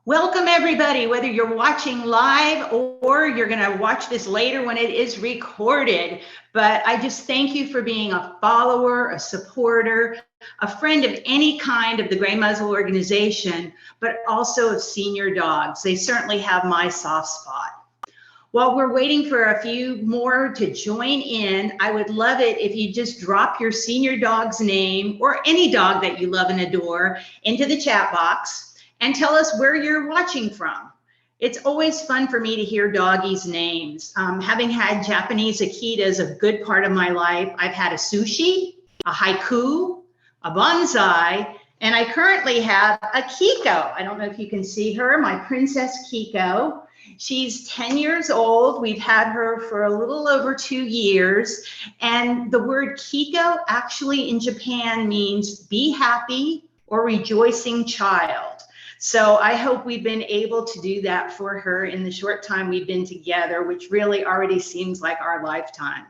Welcome everybody, whether you're watching live or you're going to watch this later when it is recorded. But I just thank you for being a follower, a supporter, a friend of any kind of the Gray Muzzle organization, but also of senior dogs. They certainly have my soft spot. While we're waiting for a few more to join in, I would love it if you just drop your senior dog's name or any dog that you love and adore into the chat box and tell us where you're watching from. It's always fun for me to hear doggies' names. Having had Japanese Akitas a good part of my life, I've had a Sushi, a Haiku, a Bonsai, and I currently have a Kiko. I don't know if you can see her, my Princess Kiko. She's 10 years old. We've had her for a little over 2 years. And the word Kiko actually in Japan means be happy or rejoicing child. So I hope we've been able to do that for her in the short time we've been together, which really already seems like our lifetime.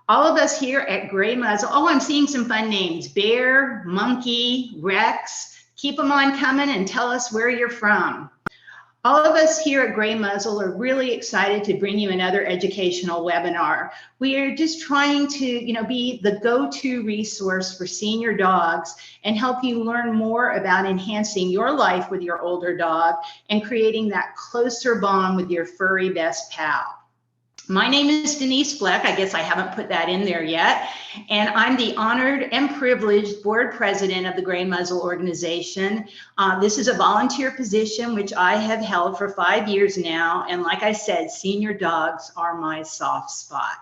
All of us here at Gray Muzzle, I'm seeing some fun names, Bear, Monkey, Rex. Keep them on coming and tell us where you're from. All of us here at Gray Muzzle are really excited to bring you another educational webinar. We are just trying to, be the go-to resource for senior dogs and help you learn more about enhancing your life with your older dog and creating that closer bond with your furry best pal. My name is Denise Fleck. I guess I haven't put that in there yet. And I'm the honored and privileged board president of the Gray Muzzle organization. This is a volunteer position, which I have held for 5 years now. And like I said, senior dogs are my soft spot.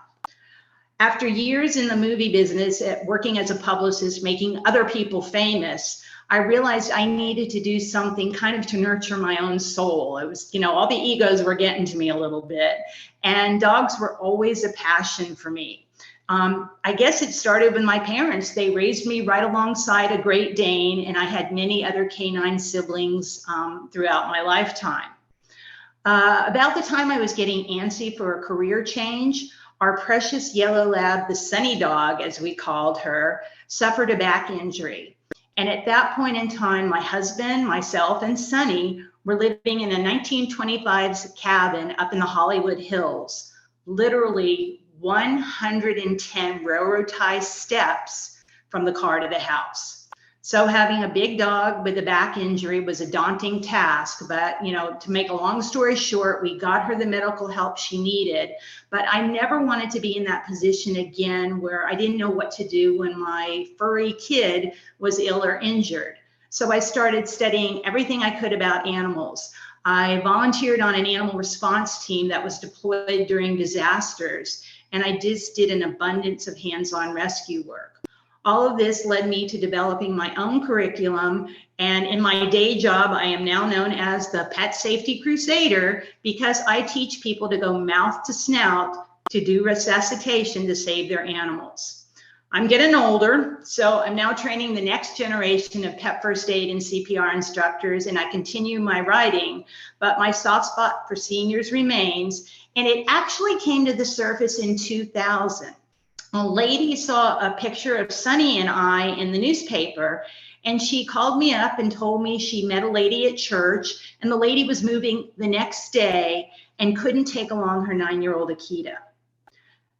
After years in the movie business, working as a publicist, making other people famous, I realized I needed to do something kind of to nurture my own soul. It was, all the egos were getting to me a little bit. And dogs were always a passion for me. I guess it started with my parents. They raised me right alongside a Great Dane, and I had many other canine siblings throughout my lifetime. About the time I was getting antsy for a career change, our precious yellow lab, the Sunny dog, as we called her, suffered a back injury. And at that point in time, my husband, myself, and Sunny were living in a 1925 cabin up in the Hollywood Hills, literally 110 railroad tie steps from the car to the house. So having a big dog with a back injury was a daunting task, but to make a long story short, we got her the medical help she needed, but I never wanted to be in that position again where I didn't know what to do when my furry kid was ill or injured. So I started studying everything I could about animals. I volunteered on an animal response team that was deployed during disasters, and I just did an abundance of hands-on rescue work. All of this led me to developing my own curriculum, and in my day job, I am now known as the Pet Safety Crusader because I teach people to go mouth to snout to do resuscitation to save their animals. I'm getting older, so I'm now training the next generation of pet first aid and CPR instructors, and I continue my writing, but my soft spot for seniors remains, and it actually came to the surface in 2000. A lady saw a picture of Sunny and I in the newspaper, and she called me up and told me she met a lady at church, and the lady was moving the next day and couldn't take along her 9-year-old Akita.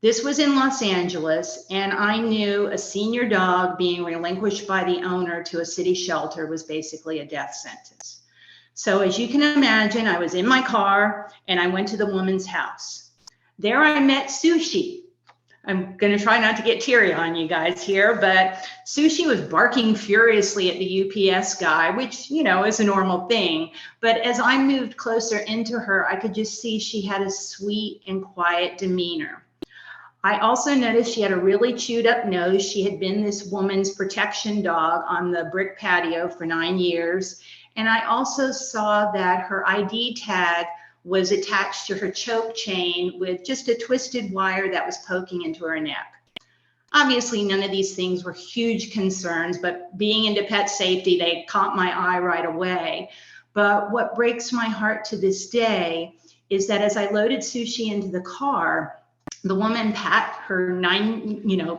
This was in Los Angeles, and I knew a senior dog being relinquished by the owner to a city shelter was basically a death sentence. So as you can imagine, I was in my car and I went to the woman's house. There I met Sushi. I'm going to try not to get teary on you guys here, but Sushi was barking furiously at the UPS guy, which, is a normal thing. But as I moved closer into her, I could just see she had a sweet and quiet demeanor. I also noticed she had a really chewed up nose. She had been this woman's protection dog on the brick patio for 9 years. And I also saw that her ID tag was attached to her choke chain with just a twisted wire that was poking into her neck. Obviously, none of these things were huge concerns, but being into pet safety, they caught my eye right away. But what breaks my heart to this day is that as I loaded Sushi into the car, the woman pat her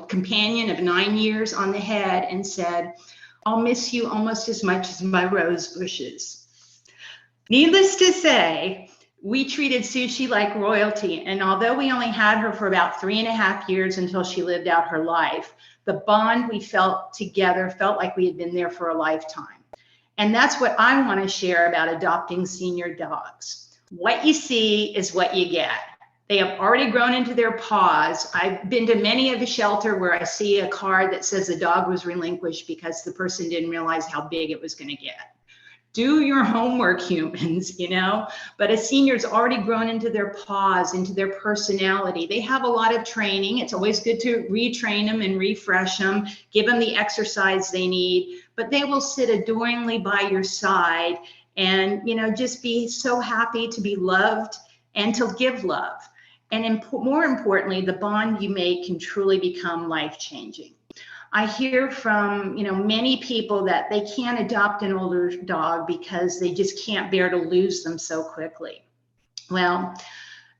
companion of 9 years on the head and said, "I'll miss you almost as much as my rose bushes." Needless to say, we treated Sushi like royalty. And although we only had her for about 3.5 years until she lived out her life, the bond we felt together felt like we had been there for a lifetime. And that's what I want to share about adopting senior dogs. What you see is what you get. They have already grown into their paws. I've been to many of the shelter where I see a card that says the dog was relinquished because the person didn't realize how big it was going to get. Do your homework, humans, but a senior's already grown into their paws, into their personality. They have a lot of training. It's always good to retrain them and refresh them, give them the exercise they need, but they will sit adoringly by your side and, just be so happy to be loved and to give love. And more importantly, the bond you make can truly become life-changing. I hear from, many people that they can't adopt an older dog because they just can't bear to lose them so quickly. Well,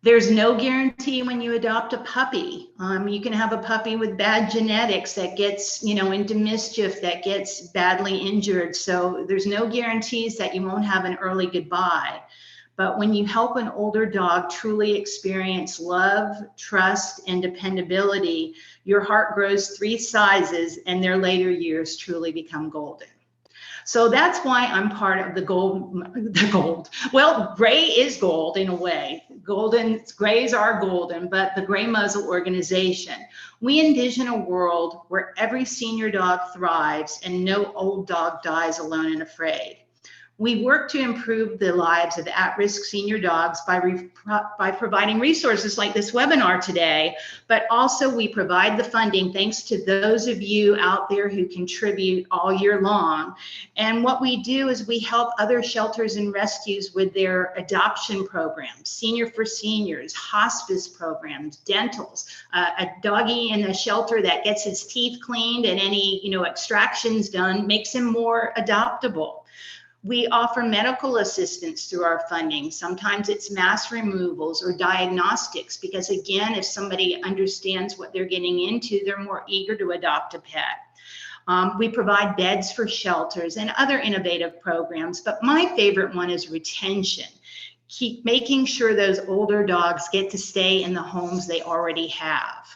there's no guarantee when you adopt a puppy. You can have a puppy with bad genetics that gets, into mischief, that gets badly injured. So there's no guarantees that you won't have an early goodbye. But when you help an older dog truly experience love, trust, and dependability, your heart grows 3 sizes and their later years truly become golden. So that's why I'm part of the gold. Well, gray is gold in a way. Grays are golden, but the Gray Muzzle organization. We envision a world where every senior dog thrives and no old dog dies alone and afraid. We work to improve the lives of at-risk senior dogs by providing resources like this webinar today, but also we provide the funding thanks to those of you out there who contribute all year long. And what we do is we help other shelters and rescues with their adoption programs, Senior for Seniors, hospice programs, dentals, a doggy in a shelter that gets his teeth cleaned and any extractions done makes him more adoptable. We offer medical assistance through our funding. Sometimes it's mass removals or diagnostics because, again, if somebody understands what they're getting into, they're more eager to adopt a pet. We provide beds for shelters and other innovative programs, but my favorite one is retention. Keep making sure those older dogs get to stay in the homes they already have.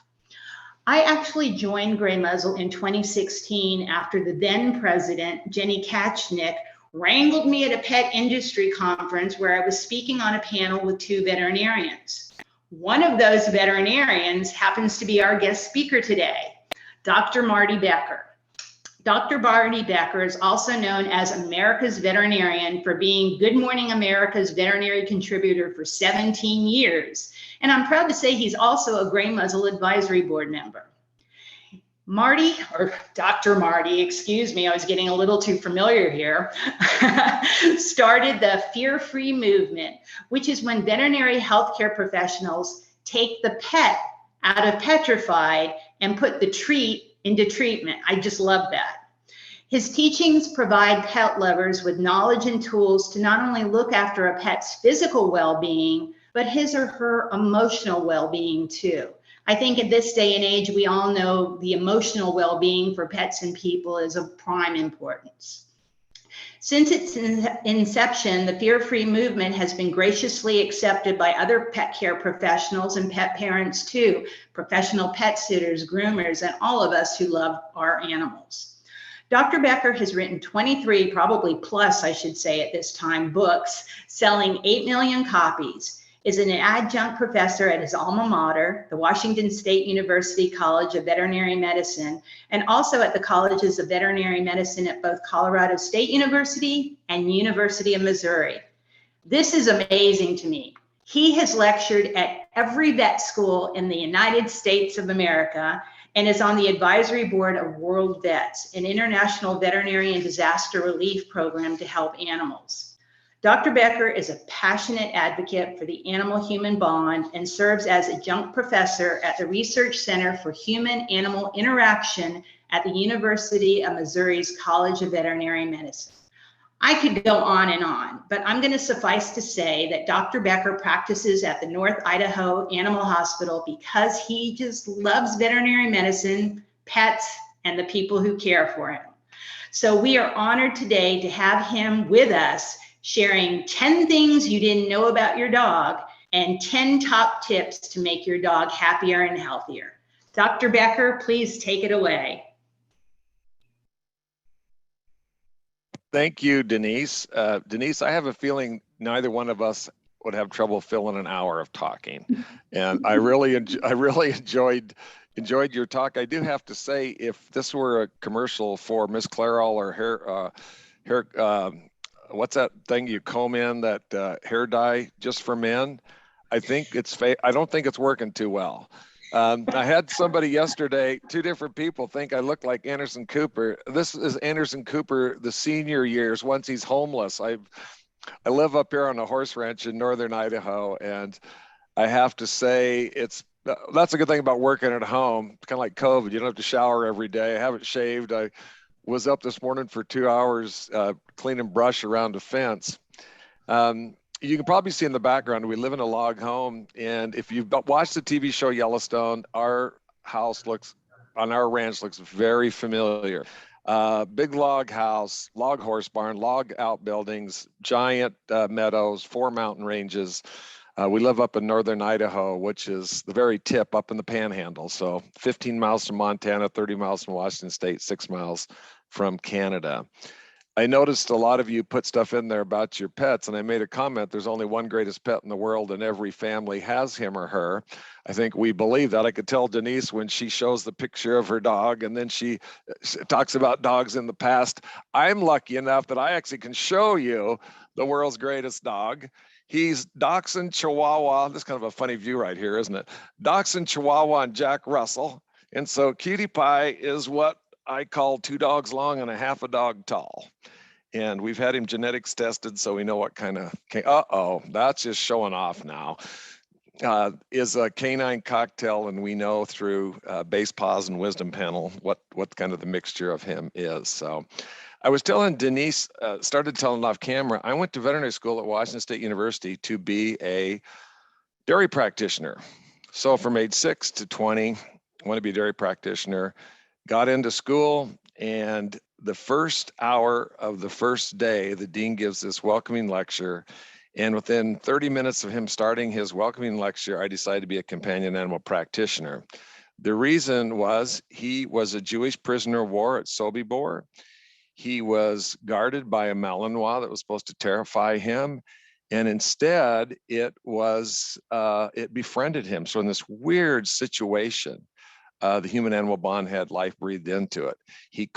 I actually joined Gray Muzzle in 2016 after the then president, Jenny Kachnick, wrangled me at a pet industry conference where I was speaking on a panel with 2 veterinarians. One of those veterinarians happens to be our guest speaker today, Dr. Marty Becker. Dr. Marty Becker is also known as America's Veterinarian for being Good Morning America's veterinary contributor for 17 years. And I'm proud to say he's also a Gray Muzzle Advisory Board member. Marty, or Dr. Marty, excuse me, I was getting a little too familiar here, started the fear-free movement, which is when veterinary healthcare professionals take the pet out of petrified and put the treat into treatment. I just love that. His teachings provide pet lovers with knowledge and tools to not only look after a pet's physical well-being, but his or her emotional well-being too. I think at this day and age, we all know the emotional well-being for pets and people is of prime importance. Since its inception, the fear-free movement has been graciously accepted by other pet care professionals and pet parents too, professional pet sitters, groomers, and all of us who love our animals. Dr. Becker has written 23, probably plus, I should say at this time, books selling 8 million copies. Is an adjunct professor at his alma mater, the Washington State University College of Veterinary Medicine, and also at the Colleges of Veterinary Medicine at both Colorado State University and University of Missouri. This is amazing to me. He has lectured at every vet school in the United States of America and is on the advisory board of World Vets, an international veterinary disaster relief program to help animals. Dr. Becker is a passionate advocate for the animal-human bond and serves as adjunct professor at the Research Center for Human-Animal Interaction at the University of Missouri's College of Veterinary Medicine. I could go on, but I'm going to suffice to say that Dr. Becker practices at the North Idaho Animal Hospital because he just loves veterinary medicine, pets, and the people who care for him. So we are honored today to have him with us sharing 10 things you didn't know about your dog and 10 top tips to make your dog happier and healthier. Dr. Becker, please take it away. Thank you, Denise. Denise, I have a feeling neither one of us would have trouble filling an hour of talking, and I really enjoyed your talk. I do have to say, if this were a commercial for Miss Clairol or hair, what's that thing you comb in, that hair dye just for men? I don't think it's working too well. I had somebody yesterday, 2 different people think I look like Anderson Cooper. This is Anderson Cooper, the senior years, once he's homeless. I live up here on a horse ranch in northern Idaho, and I have to say that's a good thing about working at home. It's kind of like COVID. You don't have to shower every day. I haven't shaved. I was up this morning for 2 hours cleaning brush around a fence. You can probably see in the background, we live in a log home. And if you've watched the TV show Yellowstone, our house on our ranch looks very familiar. Big log house, log horse barn, log outbuildings, giant meadows, 4 mountain ranges. We live up in northern Idaho, which is the very tip up in the panhandle. So 15 miles from Montana, 30 miles from Washington State, 6 miles from Canada. I noticed a lot of you put stuff in there about your pets, and I made a comment, there's only one greatest pet in the world, and every family has him or her. I think we believe that. I could tell Denise when she shows the picture of her dog, and then she talks about dogs in the past. I'm lucky enough that I actually can show you the world's greatest dog. He's Dachshund Chihuahua. This is kind of a funny view right here, isn't it? Dachshund Chihuahua and Jack Russell. And so Cutie Pie is what I call 2 dogs long and a half a dog tall. And we've had him genetics tested, so we know what kind of, that's just showing off now. Is a canine cocktail, and we know through base paws and wisdom panel what kind of the mixture of him is. So I was telling Denise, started telling off camera, I went to veterinary school at Washington State University to be a dairy practitioner. So from age 6 to 20, I want to be a dairy practitioner. Got into school, and the first hour of the first day, the dean gives this welcoming lecture. And within 30 minutes of him starting his welcoming lecture, I decided to be a companion animal practitioner. The reason was he was a Jewish prisoner of war at Sobibor. He was guarded by a Malinois that was supposed to terrify him. And instead, it befriended him. So in this weird situation, the human-animal bond had life breathed into it. He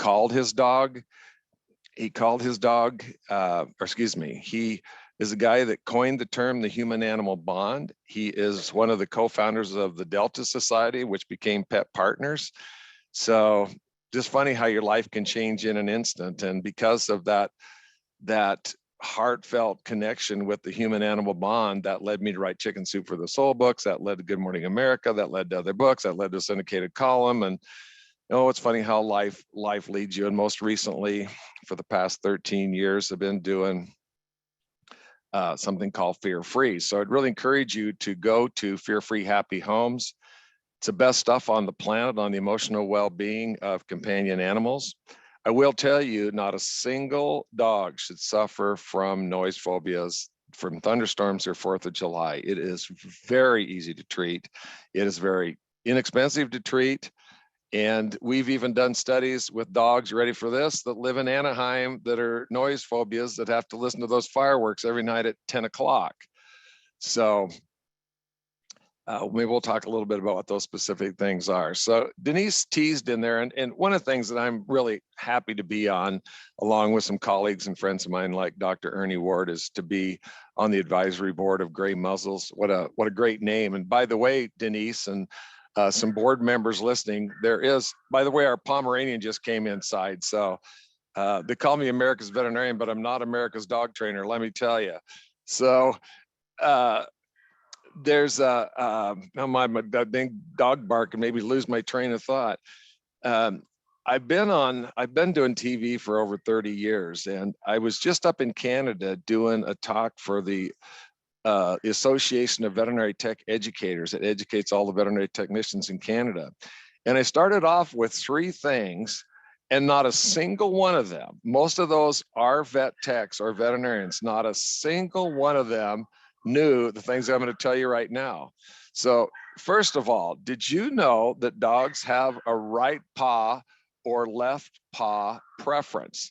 is a guy that coined the term the human-animal bond. He is one of the co-founders of the Delta Society, which became Pet Partners. So just funny how your life can change in an instant. And because of that heartfelt connection with the human-animal bond, that led me to write Chicken Soup for the Soul books, that led to Good Morning America, that led to other books, that led to a syndicated column. And it's funny how life leads you. And most recently, for the past 13 years, I've been doing something called Fear Free. So I'd really encourage you to go to Fear Free Happy Homes. It's the best stuff on the planet on the emotional well-being of companion animals. I will tell you, not a single dog should suffer from noise phobias, from thunderstorms or 4th of July. It is very easy to treat. It is very inexpensive to treat. And we've even done studies with dogs, ready for this, that live in Anaheim that are noise phobias that have to listen to those fireworks every night at 10 o'clock. So maybe we'll talk a little bit about what those specific things are. So Denise teased in there, and one of the things that I'm really happy to be on, along with some colleagues and friends of mine like Dr. Ernie Ward, is to be on the advisory board of Gray Muzzles. What a great name. And by the way, Denise, and some board members listening, there is, by the way, our Pomeranian just came inside. So they call me America's veterinarian, but I'm not America's dog trainer, let me tell you. So there's my dang dog bark and maybe lose my train of thought. I've been doing TV for over 30 years, and I was just up in Canada doing a talk for the Association of Veterinary Tech Educators. It educates all the veterinary technicians in Canada. And I started off with 3 things, And not a single one of them, most of those are vet techs or veterinarians, not a single one of them knew the things I'm going to tell you right now. So first of all, did you know that dogs have a right paw or left paw preference?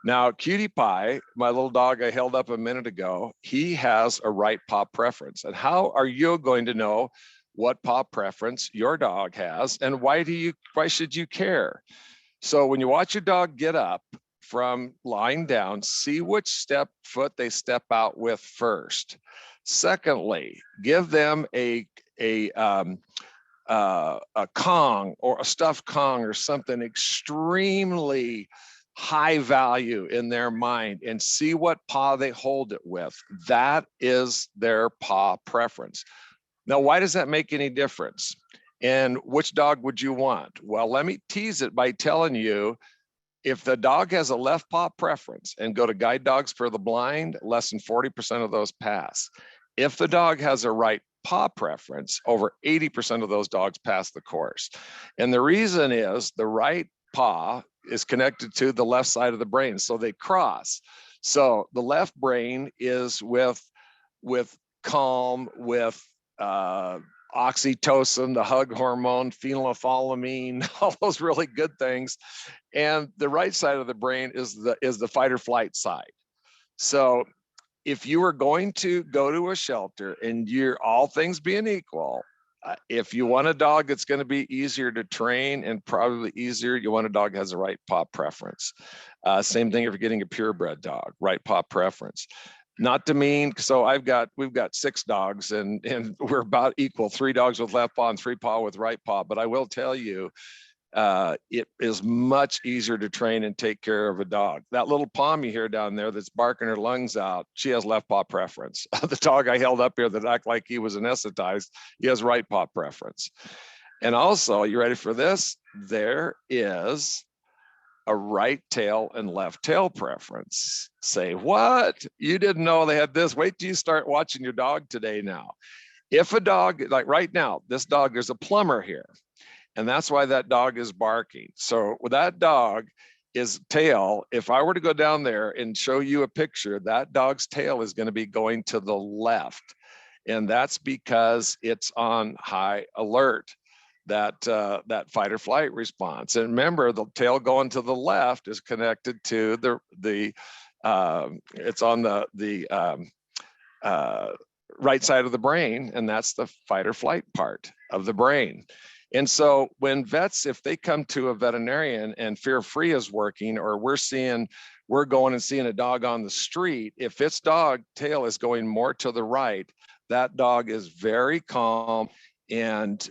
Now, Cutie Pie, my little dog I held up a minute ago, he has a right paw preference. And how are you going to know what paw preference your dog has, and why should you care? So when you watch your dog get up from lying down, see which foot they step out with first. Secondly, give them a Kong or a stuffed Kong or something extremely high value in their mind and see what paw they hold it with. That is their paw preference. Now, why does that make any difference? And which dog would you want? Well, let me tease it by telling you, if the dog has a left paw preference, and go to Guide Dogs for the Blind, less than 40% of those pass. If the dog has a right paw preference, over 80% of those dogs pass the course. And the reason is the right paw is connected to the left side of the brain, so they cross. So the left brain is with calm, with oxytocin, the hug hormone, phenylethylamine, all those really good things. And the right side of the brain is the fight or flight side. So if you were going to go to a shelter and you're all things being equal, if you want a dog that's going to be easier to train and probably easier, you want a dog that has a right paw preference. Same thing if you're getting a purebred dog, right paw preference. Not to mean, so we've got 6 dogs and we're about equal, 3 dogs with left paw and 3 paw with right paw. But I will tell you, it is much easier to train and take care of a dog. That little Pom you hear down there that's barking her lungs out, she has left paw preference. The dog I held up here that acted like he was anesthetized, he has right paw preference. And also, you ready for this? There is a right tail and left tail preference. Say, what? You didn't know they had this? Wait till you start watching your dog today now. If a dog, like right now, this dog, there's a plumber here. And that's why that dog is barking. So with that dog is tail, if I were to go down there and show you a picture, that dog's tail is going to be going to the left. And that's because it's on high alert, that fight or flight response. And remember, the tail going to the left is connected to it's on the right side of the brain, and that's the fight or flight part of the brain. And so when vets, if they come to a veterinarian and fear free is working, or we're going and seeing a dog on the street, if its dog tail is going more to the right, that dog is very calm and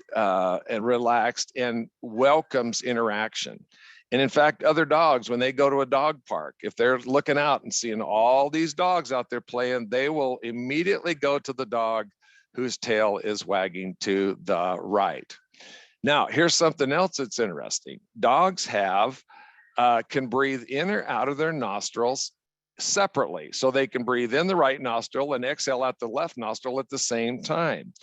relaxed and welcomes interaction. And in fact, other dogs, when they go to a dog park, if they're looking out and seeing all these dogs out there playing, they will immediately go to the dog whose tail is wagging to the right. Now, here's something else that's interesting. Dogs can breathe in or out of their nostrils separately. So they can breathe in the right nostril and exhale out the left nostril at the same time.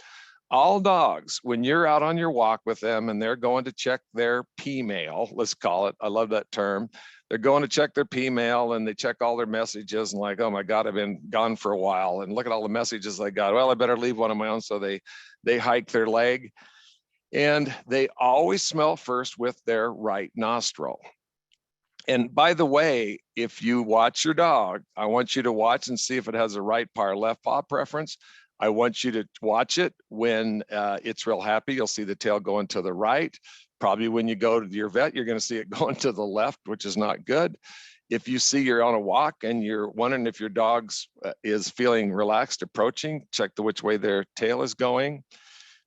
All dogs, when you're out on your walk with them and they're going to check their pee mail, let's call it, I love that term. They're going to check their pee mail and they check all their messages and like, oh my God, I've been gone for a while and look at all the messages I got. Well, I better leave one of my own. So they hike their leg. And they always smell first with their right nostril. And by the way, if you watch your dog, I want you to watch and see if it has a right paw or left paw preference. I want you to watch it when it's real happy. You'll see the tail going to the right. Probably when you go to your vet, you're going to see it going to the left, which is not good. If you see you're on a walk and you're wondering if your dog's is feeling relaxed approaching, check which way their tail is going.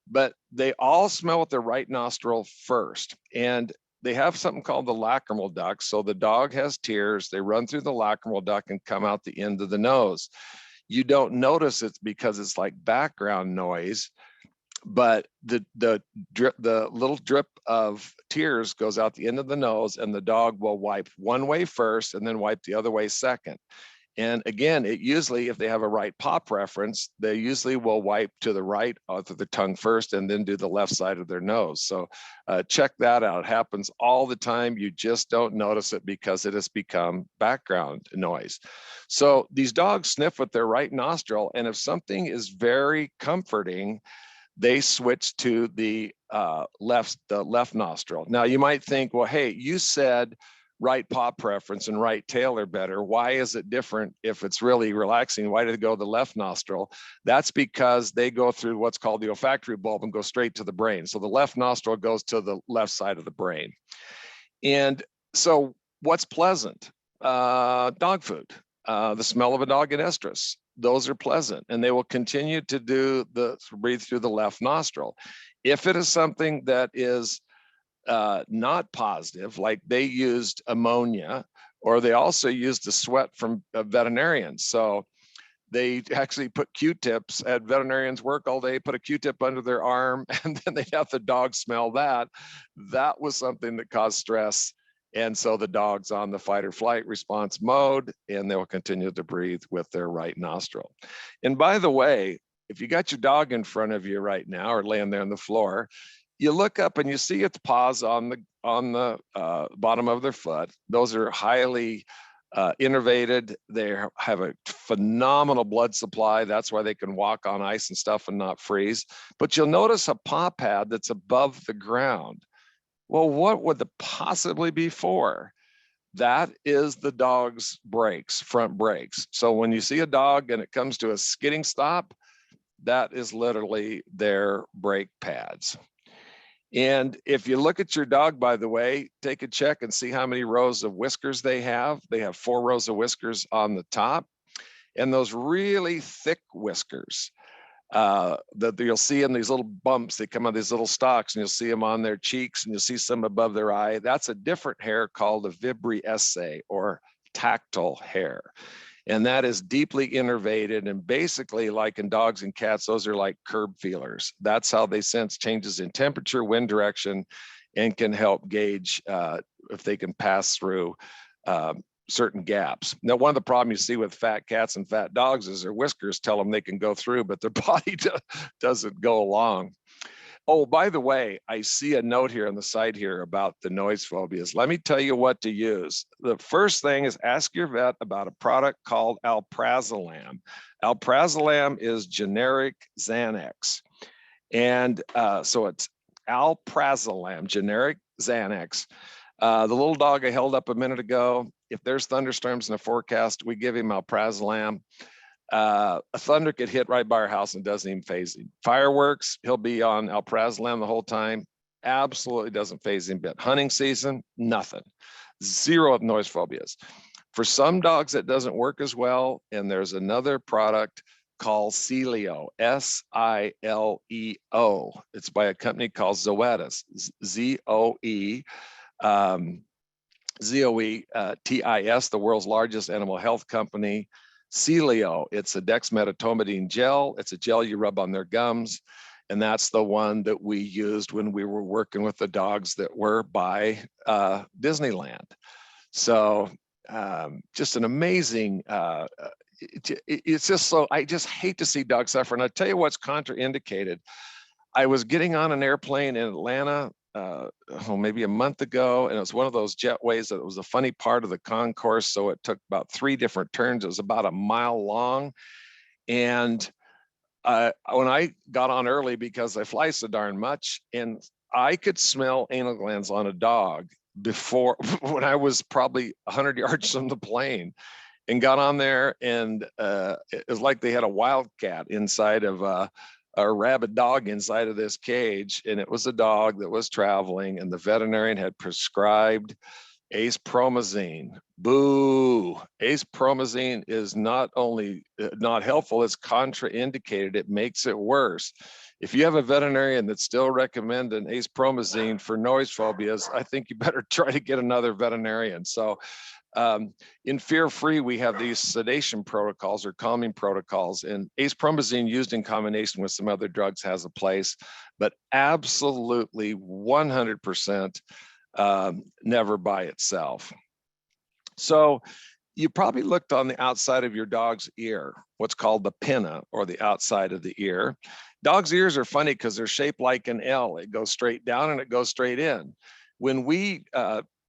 But they all smell with their right nostril first. And they have something called the lacrimal duct. So the dog has tears, they run through the lacrimal duct and come out the end of the nose. You don't notice it because it's like background noise, but the little drip of tears goes out the end of the nose and the dog will wipe one way first and then wipe the other way second. And again, it usually, if they have a right paw preference, they usually will wipe to the right of their tongue first and then do the left side of their nose. So check that out. It happens all the time. You just don't notice it because it has become background noise. So these dogs sniff with their right nostril, and if something is very comforting, they switch to the left nostril. Now you might think, well, hey, you said right paw preference and right tail are better. Why is it different if it's really relaxing? Why do they go to the left nostril? That's because they go through what's called the olfactory bulb and go straight to the brain. So the left nostril goes to the left side of the brain. And so what's pleasant? Dog food, the smell of a dog in estrus. Those are pleasant, and they will continue to do the breathe through the left nostril. If it is something that is not positive, like they used ammonia, or they also used the sweat from veterinarians. So they actually put Q-tips at veterinarians work all day, put a Q-tip under their arm, and then they'd have the dog smell that. That was something that caused stress. And so the dog's on the fight or flight response mode, and they will continue to breathe with their right nostril. And by the way, if you got your dog in front of you right now or laying there on the floor, you look up and you see its paws on the bottom of their foot. Those are highly innervated. They have a phenomenal blood supply. That's why they can walk on ice and stuff and not freeze. But you'll notice a paw pad that's above the ground. Well, what would it possibly be for? That is the dog's brakes, front brakes. So when you see a dog and it comes to a skidding stop, that is literally their brake pads. And if you look at your dog, by the way, take a check and see how many rows of whiskers they have. They have 4 rows of whiskers on the top, and those really thick whiskers that you'll see in these little bumps. They come on these little stalks, and you'll see them on their cheeks, and you'll see some above their eye. That's a different hair called a vibrissae, or tactile hair. And that is deeply innervated, and basically, like in dogs and cats, those are like curb feelers. That's how they sense changes in temperature, wind direction, and can help gauge if they can pass through certain gaps. Now, one of the problems you see with fat cats and fat dogs is their whiskers tell them they can go through, but their body doesn't go along. Oh, by the way, I see a note here on the side here about the noise phobias. Let me tell you what to use. The first thing is ask your vet about a product called alprazolam. Alprazolam is generic Xanax. And so it's alprazolam, generic Xanax. The little dog I held up a minute ago, if there's thunderstorms in the forecast, we give him alprazolam. A thunder could hit right by our house and doesn't even phase him. Fireworks, he'll be on alprazolam the whole time. Absolutely doesn't phase him a bit. Hunting season, nothing. Zero noise phobias. For some dogs, it doesn't work as well. And there's another product called Sileo, S-I-L-E-O. It's by a company called Zoetis, Z-O-E. Z-O-E-T-I-S, the world's largest animal health company. Sileo, it's a dexmedetomidine gel. It's a gel you rub on their gums. And that's the one that we used when we were working with the dogs that were by Disneyland. So just an amazing, it's just so, I just hate to see dogs suffer. And I'll tell you what's contraindicated. I was getting on an airplane in Atlanta maybe a month ago, and it was one of those jetways that was a funny part of the concourse. So it took about 3 different turns. It was about a mile long. And when I got on early, because I fly so darn much, and I could smell anal glands on a dog before, when I was probably 100 yards from the plane, and got on there, and it was like they had a wildcat inside of a rabid dog inside of this cage. And it was a dog that was traveling, and the veterinarian had prescribed acepromazine. Boo. Acepromazine is not only not helpful, it's contraindicated. It makes it worse. If you have a veterinarian that still recommends an acepromazine for noise phobias, I think you better try to get another veterinarian. So in Fear Free, we have these sedation protocols or calming protocols, and acepromazine used in combination with some other drugs has a place, but absolutely 100% never by itself. So You probably looked on the outside of your dog's ear, what's called the pinna, or the outside of the ear. Dogs' ears are funny because they're shaped like an L. It goes straight down and it goes straight in. When we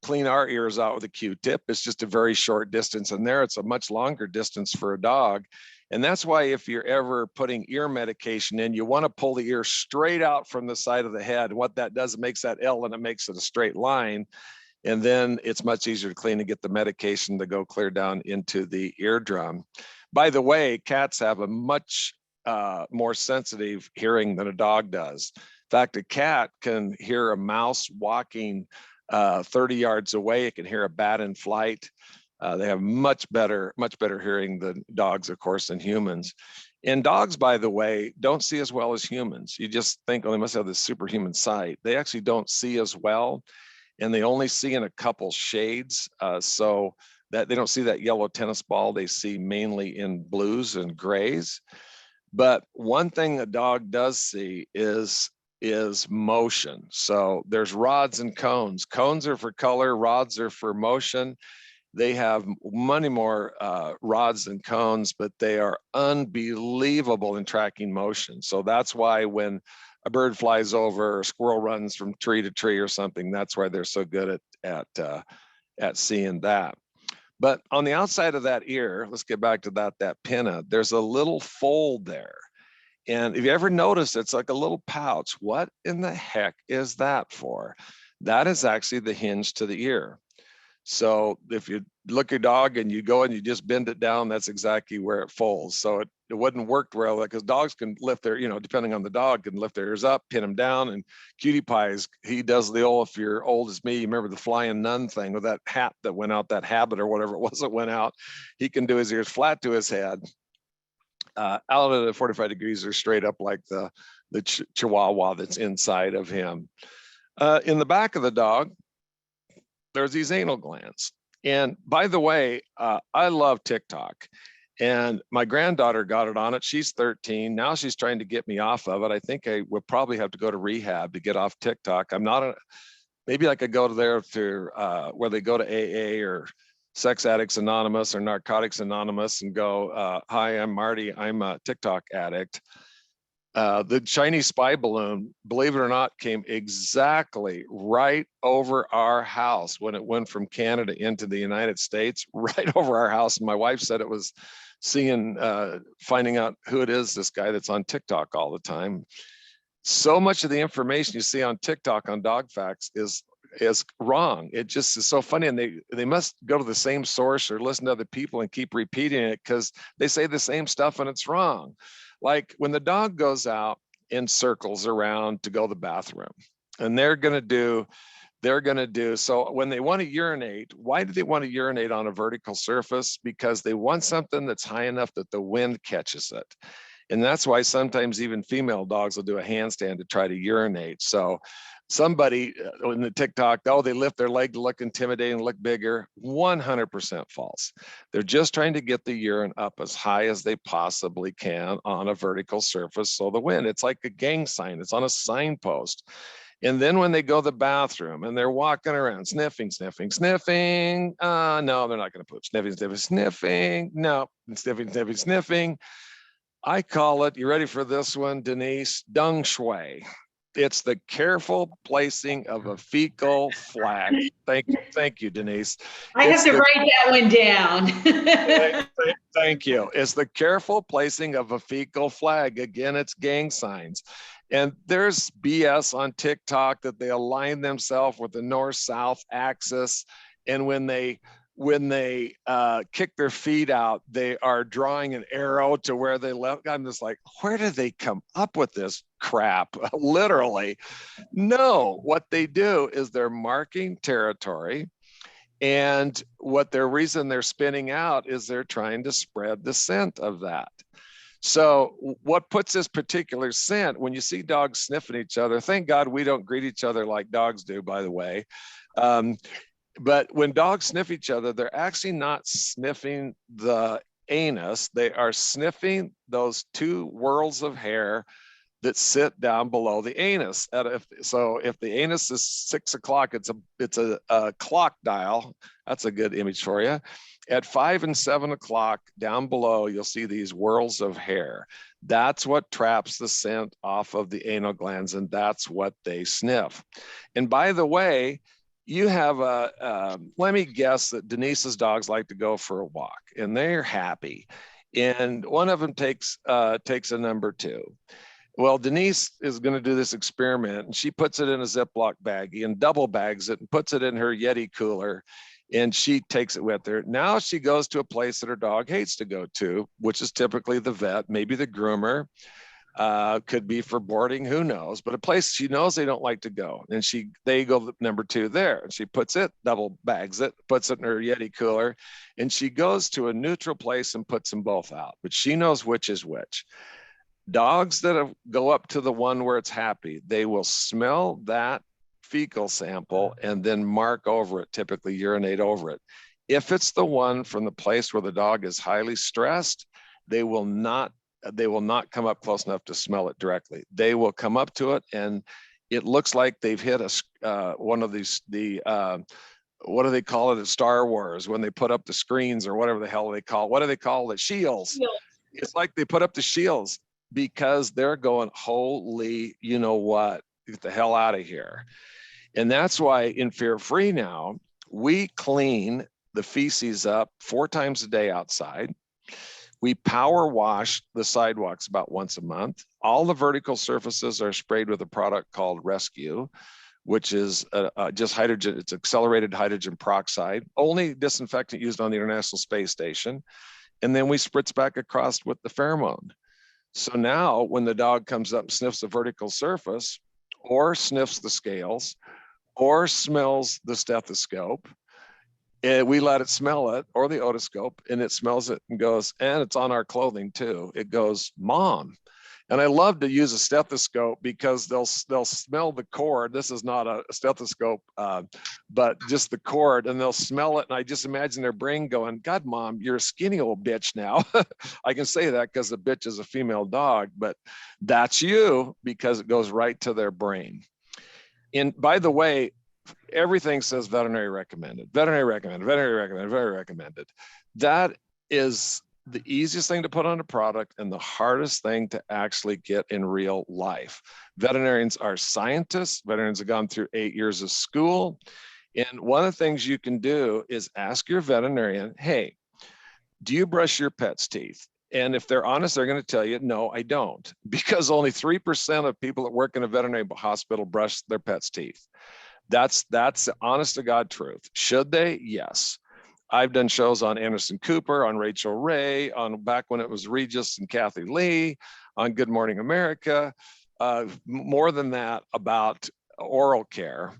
clean our ears out with a Q-tip, it's just a very short distance, and there it's a much longer distance for a dog. And that's why if you're ever putting ear medication in, you want to pull the ear straight out from the side of the head. And what that does, it makes that L and it makes it a straight line. And then it's much easier to clean and get the medication to go clear down into the eardrum. By the way, cats have a much more sensitive hearing than a dog does. In fact, a cat can hear a mouse walking 30 yards away. It can hear a bat in flight. They have much better hearing than dogs, of course, than humans. And dogs, by the way, don't see as well as humans. You just think, oh, they must have this superhuman sight. They actually don't see as well, and they only see in a couple shades. So that they don't see that yellow tennis ball. They see mainly in blues and grays. But one thing a dog does see is motion. So there's rods and cones. Cones are for color, rods are for motion. They have many more rods than cones, but they are unbelievable in tracking motion. So that's why when a bird flies over, or a squirrel runs from tree to tree or something, that's why they're so good at seeing that. But on the outside of that ear, let's get back to that pinna, there's a little fold there. And if you ever notice, it's like a little pouch. What in the heck is that for? That is actually the hinge to the ear. So if you look at your dog and you go and you just bend it down, that's exactly where it folds. So it wouldn't work well, because dogs can lift their, depending on the dog, can lift their ears up, pin them down. And Cutie Pie's, he does the old, if you're old as me, you remember the flying nun thing with that hat that went out, that habit or whatever it was that went out. He can do his ears flat to his head. Out of the 45 degrees are straight up like the chihuahua that's inside of him. In the back of the dog, there's these anal glands. And by the way, I love TikTok. And my granddaughter got it on it. She's 13. Now she's trying to get me off of it. I think I would probably have to go to rehab to get off TikTok. I'm not maybe I could go to there to where they go to AA or Sex Addicts Anonymous or Narcotics Anonymous and go, hi, I'm Marty. I'm a TikTok addict. The Chinese spy balloon, believe it or not, came exactly right over our house when it went from Canada into the United States, right over our house. And my wife said it was finding out who it is, this guy that's on TikTok all the time. So much of the information you see on TikTok on dog facts is wrong. It just is so funny. And they must go to the same source or listen to other people and keep repeating it because they say the same stuff and it's wrong. Like when the dog goes out in circles around to go to the bathroom, and they're going to do, so when they want to urinate, why do they want to urinate on a vertical surface? Because they want something that's high enough that the wind catches it. And that's why sometimes even female dogs will do a handstand to try to urinate. So somebody in the TikTok, they lift their leg to look intimidating, look bigger. 100% false. They're just trying to get the urine up as high as they possibly can on a vertical surface. So the wind, it's like a gang sign. It's on a signpost. And then when they go to the bathroom and they're walking around sniffing, no, they're not going to poop. Sniffing, no, sniffing. I call it, you ready for this one, Denise? Dung shui. It's the careful placing of a fecal flag. Thank you, Denise. I have to write that one down. Thank you. It's the careful placing of a fecal flag. Again, it's gang signs. And there's BS on TikTok that they align themselves with the north-south axis. And when they kick their feet out, they are drawing an arrow to where they left. I'm just like, where did they come up with this crap? Literally. No, what they do is they're marking territory. And the reason they're spinning out is they're trying to spread the scent of that. So what puts this particular scent, when you see dogs sniffing each other, thank God we don't greet each other like dogs do, by the way. But when dogs sniff each other, they're actually not sniffing the anus. They are sniffing those two whorls of hair that sit down below the anus. So if the anus is 6 o'clock, it's a clock dial. That's a good image for you. At 5 and 7 o'clock down below, you'll see these whorls of hair. That's what traps the scent off of the anal glands, and that's what they sniff. And by the way, you have let me guess that Denise's dogs like to go for a walk, and they're happy. And one of them takes a number 2. Well, Denise is going to do this experiment, and she puts it in a Ziploc baggie and double bags it and puts it in her Yeti cooler, and she takes it with her. Now she goes to a place that her dog hates to go to, which is typically the vet, maybe the groomer, could be for boarding, who knows, but a place she knows they don't like to go. And they go number 2 there, and she puts it, double bags it, puts it in her Yeti cooler, and she goes to a neutral place and puts them both out. But she knows which is which. Dogs that go up to the one where it's happy, they will smell that fecal sample and then mark over it, typically urinate over it. If it's the one from the place where the dog is highly stressed, they will not come up close enough to smell it directly. They will come up to it, and it looks like they've hit one of these, what do they call it at Star Wars when they put up the screens or whatever the hell they call it? What do they call it? Shields. Yeah. It's like they put up the shields because they're going, holy, you know what, get the hell out of here. And that's why in Fear Free now, we clean the feces up 4 times a day outside. We power wash the sidewalks about once a month. All the vertical surfaces are sprayed with a product called Rescue, which is just hydrogen. It's accelerated hydrogen peroxide, only disinfectant used on the International Space Station. And then we spritz back across with the pheromone. So now when the dog comes up and sniffs the vertical surface or sniffs the scales or smells the stethoscope, and we let it smell it, or the otoscope, and it smells it and goes, and it's on our clothing too. It goes, Mom. And I love to use a stethoscope because they'll smell the cord. This is not a stethoscope, but just the cord, and they'll smell it. And I just imagine their brain going, God, Mom, you're a skinny old bitch now. I can say that because the bitch is a female dog, but that's you, because it goes right to their brain. And by the way, everything says veterinary recommended, veterinary recommended, veterinary recommended, veterinary recommended. That is the easiest thing to put on a product and the hardest thing to actually get in real life. Veterinarians are scientists. Veterinarians have gone through 8 years of school. And one of the things you can do is ask your veterinarian, hey, do you brush your pet's teeth? And if they're honest, they're going to tell you, no, I don't, because only 3% of people that work in a veterinary hospital brush their pet's teeth. That's the honest to God truth. Should they? Yes. I've done shows on Anderson Cooper, on Rachel Ray, on back when it was Regis and Kathy Lee, on Good Morning America, more than that about oral care.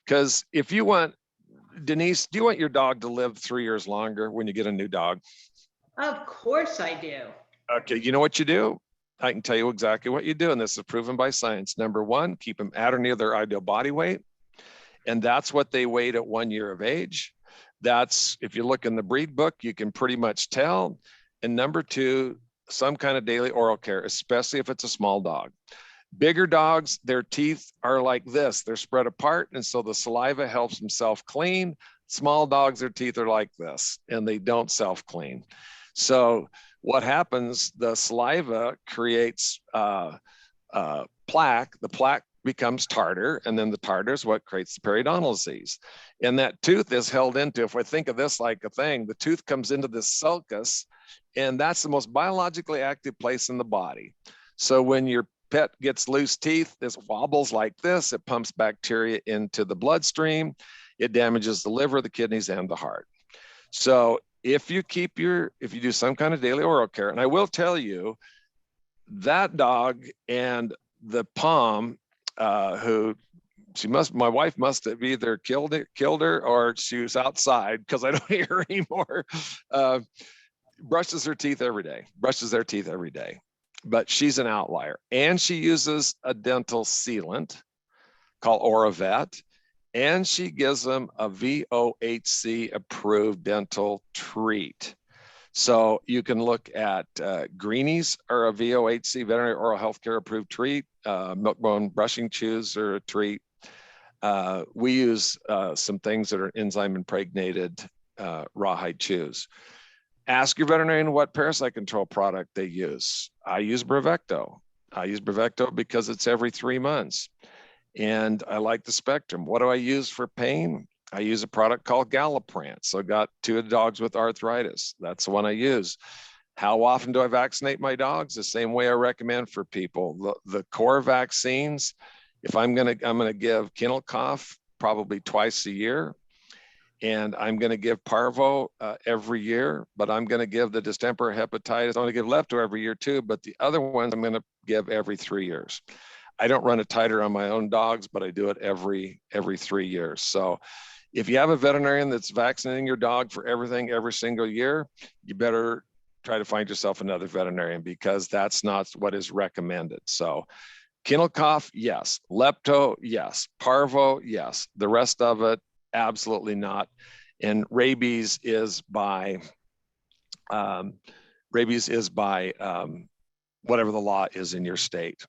Because if you want, Denise, do you want your dog to live 3 years longer when you get a new dog? Of course I do. Okay, you know what you do? I can tell you exactly what you do, and this is proven by science. Number 1, keep them at or near their ideal body weight. And that's what they weighed at 1 year of age. That's, if you look in the breed book, you can pretty much tell. And number 2, some kind of daily oral care, especially if it's a small dog. Bigger dogs, their teeth are like this. They're spread apart, and so the saliva helps them self-clean. Small dogs, their teeth are like this, and they don't self-clean. So what happens, the saliva creates plaque. The plaque becomes tartar, and then the tartar is what creates the periodontal disease. And that tooth is held into, if I think of this like a thing, the tooth comes into this sulcus, and that's the most biologically active place in the body. So when your pet gets loose teeth, this wobbles like this, it pumps bacteria into the bloodstream, it damages the liver, the kidneys, and the heart. So if you do some kind of daily oral care, and I will tell you, that dog and the Pom, my wife must have either killed her or she was outside, because I don't hear her anymore. Brushes their teeth every day, but she's an outlier. And she uses a dental sealant called Oravet, and she gives them a VOHC approved dental treat. So you can look at greenies are a VOHC, veterinary oral healthcare approved treat. Milk-bone brushing chews are a treat. We use some things that are enzyme impregnated rawhide chews. Ask your veterinarian what parasite control product they use. I use Brevecto. I use Brevecto because it's every 3 months. And I like the spectrum. What do I use for pain? I use a product called Galliprant. So I got 2 dogs with arthritis. That's the one I use. How often do I vaccinate my dogs? The same way I recommend for people. The core vaccines, if I'm gonna give kennel cough probably twice a year, and I'm going to give parvo every year, but I'm going to give the distemper hepatitis. I'm going to give lepto every year too, but the other ones I'm going to give every 3 years. I don't run a titer on my own dogs, but I do it every 3 years. So if you have a veterinarian that's vaccinating your dog for everything every single year, you better try to find yourself another veterinarian, because that's not what is recommended. So kennel cough, yes. Lepto, yes. Parvo, yes. The rest of it, absolutely not. And rabies is by whatever the law is in your state.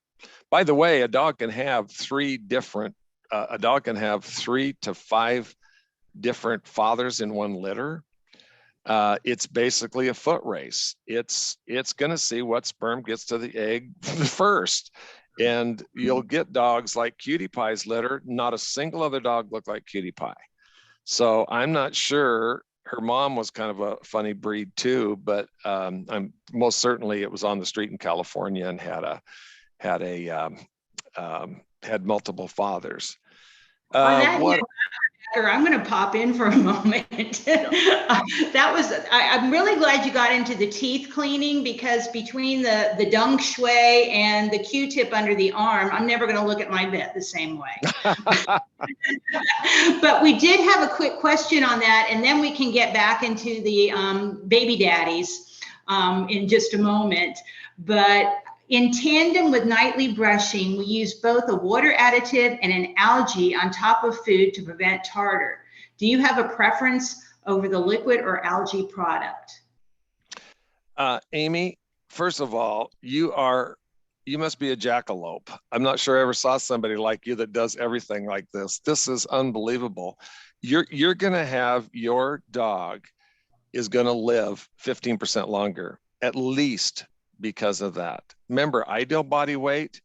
By the way, a dog can have 3 to 5 different fathers in one litter. It's basically a foot race. It's going to see what sperm gets to the egg first. And you'll get dogs like Cutie Pie's litter. Not a single other dog looked like Cutie Pie. So I'm not sure. Her mom was kind of a funny breed too, but I'm most certainly it was on the street in California and had multiple fathers. I'm going to pop in for a moment. I'm really glad you got into the teeth cleaning, because between the dung shui and the Q-tip under the arm, I'm never going to look at my vet the same way. But we did have a quick question on that, and then we can get back into the baby daddies in just a moment. But in tandem with nightly brushing, we use both a water additive and an algae on top of food to prevent tartar. Do you have a preference over the liquid or algae product? Amy, first of all, you must be a jackalope. I'm not sure I ever saw somebody like you that does everything like this. This is unbelievable. You're going to have your dog is going to live 15% longer, at least, because of that. Remember, ideal body weight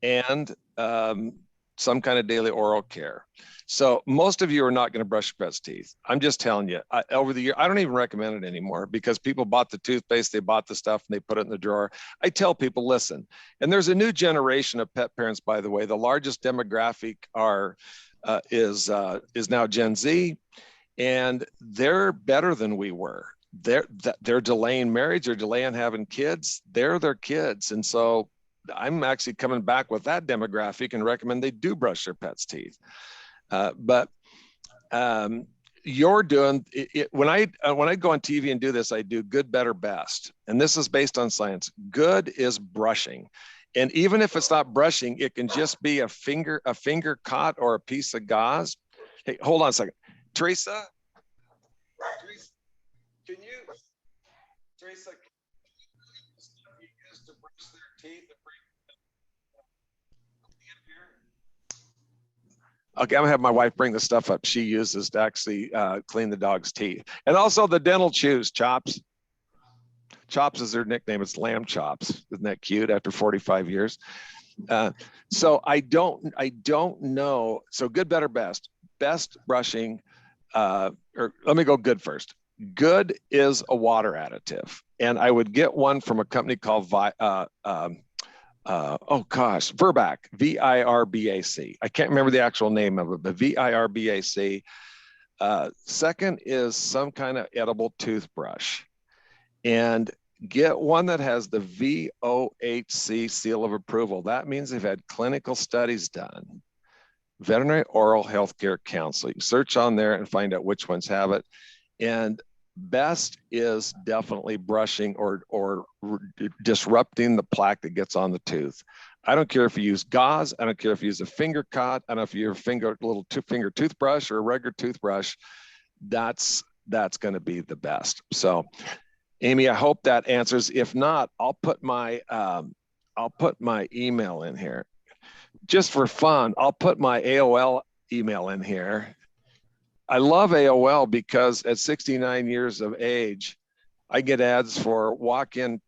and some kind of daily oral care. So most of you are not going to brush your pet's teeth. I'm just telling you, over the year, I don't even recommend it anymore, because people bought the toothpaste, they bought the stuff, and they put it in the drawer. I tell people, listen, and there's a new generation of pet parents, by the way. The largest demographic is now Gen Z, and they're better than we were. They're delaying marriage, they're delaying having kids. They're their kids. And so I'm actually coming back with that demographic and recommend they do brush their pets' teeth. But you're doing it. When I go on TV and do this, I do good, better, best. And this is based on science. Good is brushing. And even if it's not brushing, it can just be a finger caught or a piece of gauze. Hey, hold on a second. Teresa, can you use to brush their teeth and bring here? Okay, I'm gonna have my wife bring the stuff up she uses to actually clean the dog's teeth. And also the dental chews, Chops. Chops is their nickname. It's Lamb Chops. Isn't that cute after 45 years? So I don't know. So good, better, best. Best brushing, or let me go good first. Good is a water additive, and I would get one from a company called Virbac, VIRBAC. I can't remember the actual name of it, but VIRBAC. Second is some kind of edible toothbrush, and get one that has the VOHC seal of approval. That means they've had clinical studies done. Veterinary Oral Healthcare Council. You search on there and find out which ones have it. And best is definitely brushing or disrupting the plaque that gets on the tooth. I don't care if you use gauze. I don't care if you use a finger cot. I don't know if you use a little finger toothbrush or a regular toothbrush. That's going to be the best. So Amy, I hope that answers. If not, I'll put my email in here. Just for fun, I'll put my AOL email in here. I love AOL because at 69 years of age, I get ads for walk-in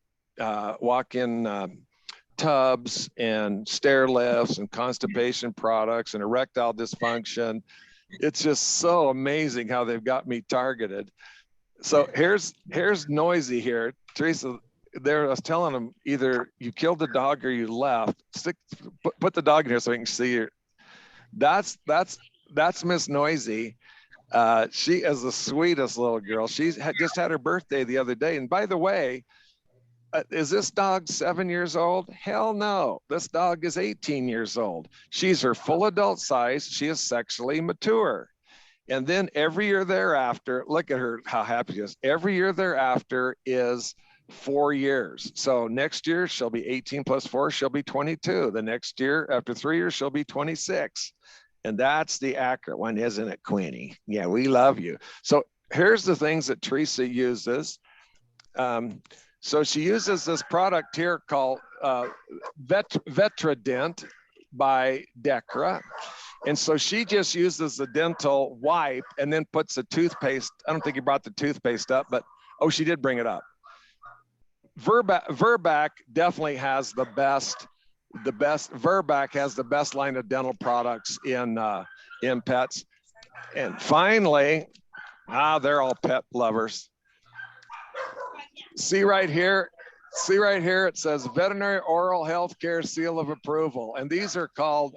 tubs and stair lifts and constipation products and erectile dysfunction. It's just so amazing how they've got me targeted. So here's Noisy here. Teresa, there I was telling them either you killed the dog or you left. Put the dog in here so we can see her. That's Miss Noisy. She is the sweetest little girl. She's just had her birthday the other day. And by the way, is this dog 7 years old? Hell no. This dog is 18 years old. She's her full adult size. She is sexually mature. And then every year thereafter, look at her, how happy she is. Every year thereafter is 4 years. So next year she'll be 18 plus 4, she'll be 22. The next year, after 3 years, she'll be 26. And that's the accurate one, isn't it, Queenie? Yeah, we love you. So here's the things that Teresa uses. So she uses this product here called Vetradent by Decra. And so she just uses the dental wipe and then puts the toothpaste. I don't think you brought the toothpaste up, but oh, she did bring it up. Verbac definitely has the best. Verbac has the best line of dental products in pets. And finally, they're all pet lovers. See right here, it says veterinary oral health care seal of approval. And these are called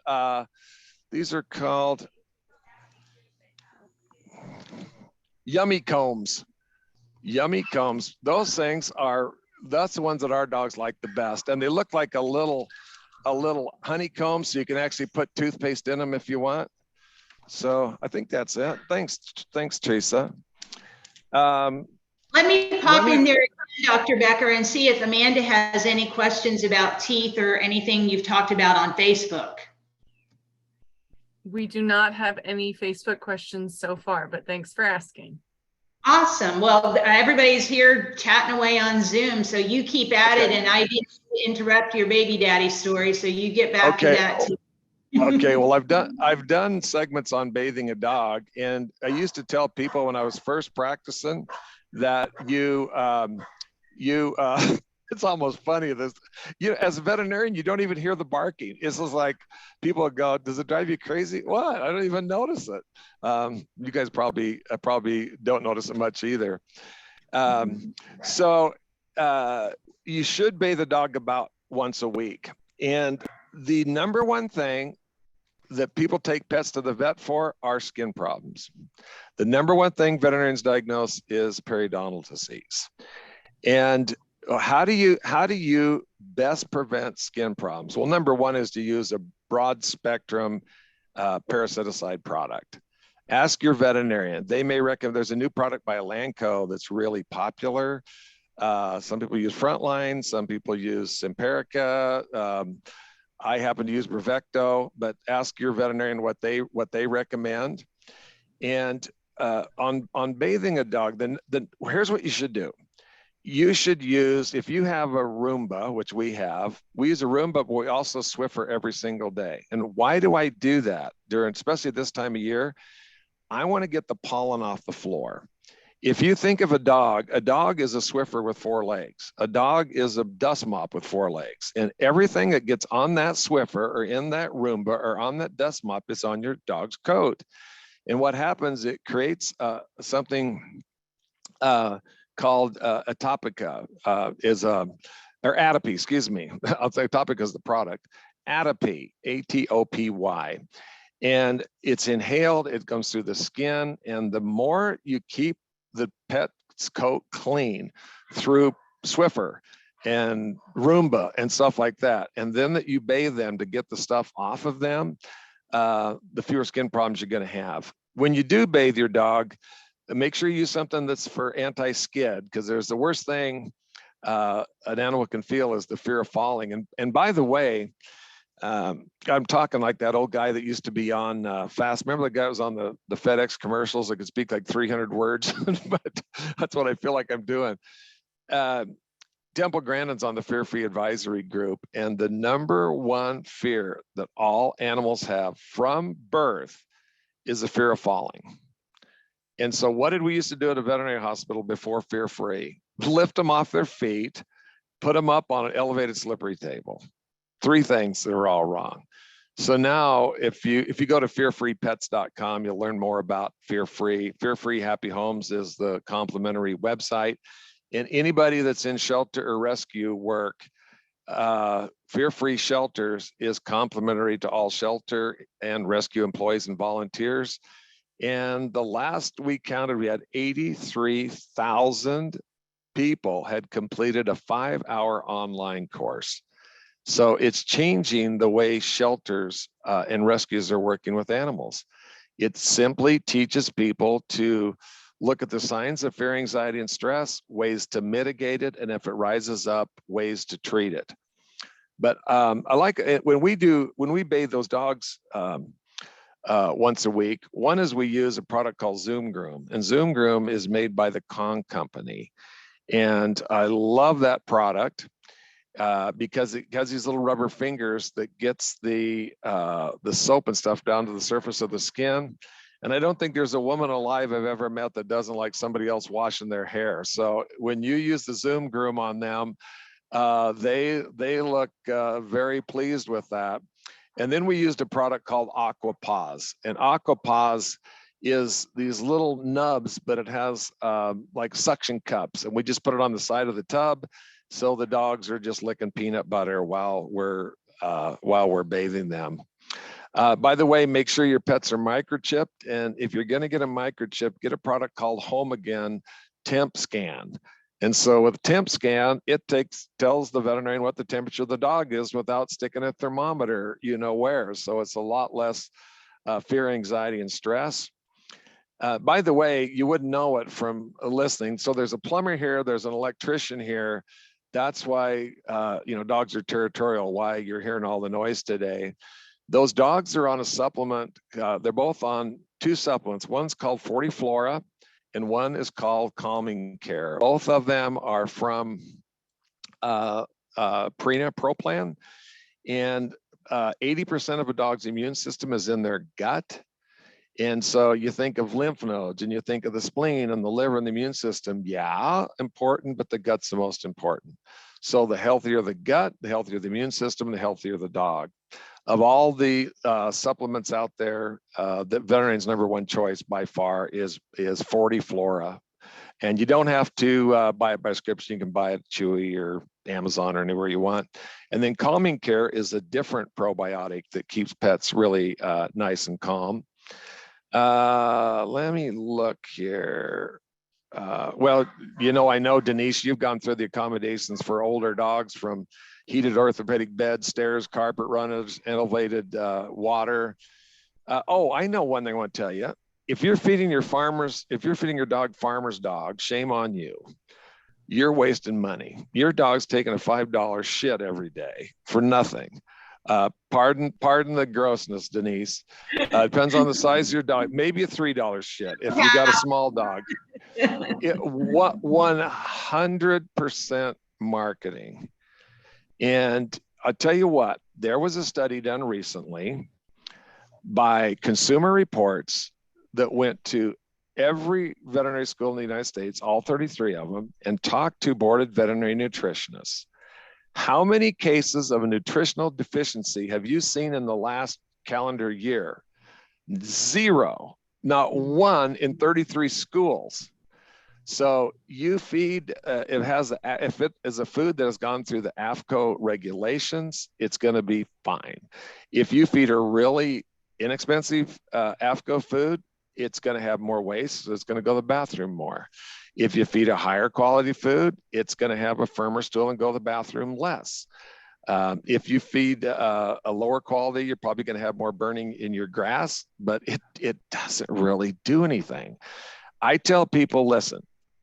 Yummy Combs. Yummy Combs. Those things that's the ones that our dogs like the best. And they look like a little honeycomb, so you can actually put toothpaste in them if you want. So I think that's it. Thanks, Teresa. Let me pop in there, Dr. Becker, and see if Amanda has any questions about teeth or anything you've talked about on Facebook. We do not have any Facebook questions so far, but thanks for asking. Awesome. Well, everybody's here chatting away on Zoom, so you keep at it, and I didn't interrupt your baby daddy story, so you get back to that too. Okay, well, I've done segments on bathing a dog, and I used to tell people when I was first practicing that it's almost funny this, as a veterinarian, you don't even hear the barking. It's just like people go, does it drive you crazy? What? I don't even notice it. You guys probably don't notice it much either. So you should bathe the dog about once a week. And the number one thing that people take pets to the vet for are skin problems. The number one thing veterinarians diagnose is periodontal disease. And how do you best prevent skin problems? Well, number one is to use a broad spectrum parasiticide product. Ask your veterinarian. They may recommend, there's a new product by Elanco that's really popular. Some people use Frontline, some people use Simparica. I happen to use Brevecto, but ask your veterinarian what they recommend. And on bathing a dog, then here's what you should do. You should use, if you have a Roomba, which we use a Roomba, but we also Swiffer every single day. And why do I do that especially this time of year? I want to get the pollen off the floor. If you think of a dog is a Swiffer with 4 legs. A dog is a dust mop with 4 legs. And everything that gets on that Swiffer or in that Roomba or on that dust mop is on your dog's coat. And what happens, it creates something called atopica, or atopy, excuse me. I'll say atopica is the product. Atopy, A-T-O-P-Y. And it's inhaled, it comes through the skin. And the more you keep the pet's coat clean through Swiffer and Roomba and stuff like that, and then that you bathe them to get the stuff off of them, the fewer skin problems you're going to have. When you do bathe your dog, make sure you use something that's for anti-skid, because there's the worst thing an animal can feel is the fear of falling. And by the way, I'm talking like that old guy that used to be on Fast. Remember the guy who was on the FedEx commercials that could speak like 300 words? But that's what I feel like I'm doing. Temple Grandin's on the Fear Free Advisory Group, and the number one fear that all animals have from birth is the fear of falling. And so what did we used to do at a veterinary hospital before Fear Free? Lift them off their feet, put them up on an elevated slippery table. 3 things that are all wrong. So now if you go to fearfreepets.com, you'll learn more about Fear Free. Fear Free Happy Homes is the complimentary website. And anybody that's in shelter or rescue work, Fear Free Shelters is complimentary to all shelter and rescue employees and volunteers. And the last we counted, we had 83,000 people had completed a 5-hour online course. So it's changing the way shelters and rescues are working with animals. It simply teaches people to look at the signs of fear, anxiety, and stress, ways to mitigate it, and if it rises up, ways to treat it. But I like it when we bathe those dogs once a week. One is we use a product called Zoom Groom, and Zoom Groom is made by the Kong Company. And I love that product because it has these little rubber fingers that gets the soap and stuff down to the surface of the skin. And I don't think there's a woman alive I've ever met that doesn't like somebody else washing their hair. So when you use the Zoom Groom on them, they look very pleased with that. And then we used a product called Aqua Paws, and Aqua Paws is these little nubs, but it has like suction cups, and we just put it on the side of the tub, so the dogs are just licking peanut butter while we're bathing them. By the way, make sure your pets are microchipped, and if you're going to get a microchip, get a product called Home Again Temp Scan. And so with Temp Scan, it tells the veterinarian what the temperature of the dog is without sticking a thermometer, where. So it's a lot less fear, anxiety, and stress. By the way, you wouldn't know it from listening. So there's a plumber here, there's an electrician here. That's why, dogs are territorial, why you're hearing all the noise today. Those dogs are on a supplement. They're both on 2 supplements. One's called 40 Flora, and one is called Calming Care. Both of them are from Prina Proplan, and 80% of a dog's immune system is in their gut. And so you think of lymph nodes, and you think of the spleen and the liver and the immune system. Yeah, important, but the gut's the most important. So the healthier the gut, the healthier the immune system, the healthier the dog. Of all the supplements out there, the veterinarian's number 1 choice by far is 40 Flora. And you don't have to buy it by prescription. You can buy it at Chewy or Amazon or anywhere you want. And then Calming Care is a different probiotic that keeps pets really nice and calm. Let me look here. Well, I know, Denise, you've gone through the accommodations for older dogs, from heated orthopedic beds, stairs, carpet runners, elevated water. I know one thing I want to tell you. If you're feeding your dog farmer's dog, shame on you. You're wasting money. Your dog's taking a $5 shit every day for nothing. Pardon the grossness, Denise. Depends on the size of your dog. Maybe a $3 shit if you got a small dog. 100% marketing. And I'll tell you what, there was a study done recently by Consumer Reports that went to every veterinary school in the United States, all 33 of them, and talked to boarded veterinary nutritionists. How many cases of a nutritional deficiency have you seen in the last calendar year? 0, not 1 in 33 schools. So you feed, if it is a food that has gone through the AFCO regulations, it's going to be fine. If you feed a really inexpensive AFCO food, it's going to have more waste, so it's going to go to the bathroom more. If you feed a higher quality food, it's going to have a firmer stool and go to the bathroom less. If you feed a lower quality, you're probably going to have more burning in your grass, but it doesn't really do anything. I tell people, listen,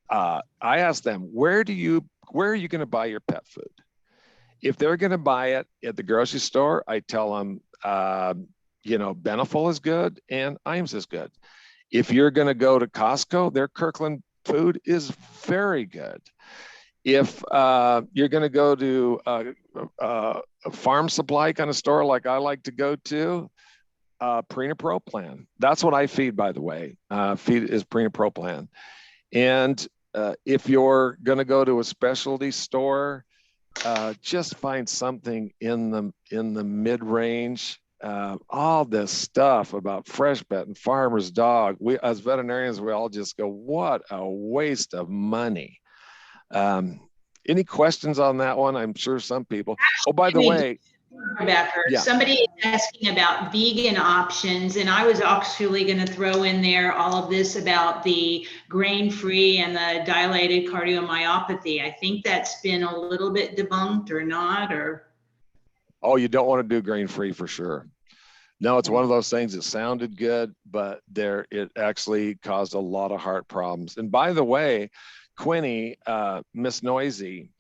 I ask them, where are you going to buy your pet food? If they're going to buy it at the grocery store, I tell them, Beneful is good and Iams is good. If you're going to go to Costco, their Kirkland food is very good. If you're going to go to a farm supply kind of store like I like to go to, Purina Pro Plan. That's what I feed, by the way. Feed is Purina Pro Plan. And if you're going to go to a specialty store, just find something in the mid-range. All this stuff about fresh bet and farmer's dog. We, as veterinarians, we all just go, what a waste of money. Any questions on that one? I'm sure some people. Oh, by the way, Becker, yeah. Somebody is asking about vegan options, and I was actually going to throw in there all of this about the grain-free and the dilated cardiomyopathy. I think that's been a little bit debunked or not, or. Oh, you don't want to do grain-free for sure. No, it's one of those things that sounded good, but it actually caused a lot of heart problems. And by the way, Quinny, Miss Noisy,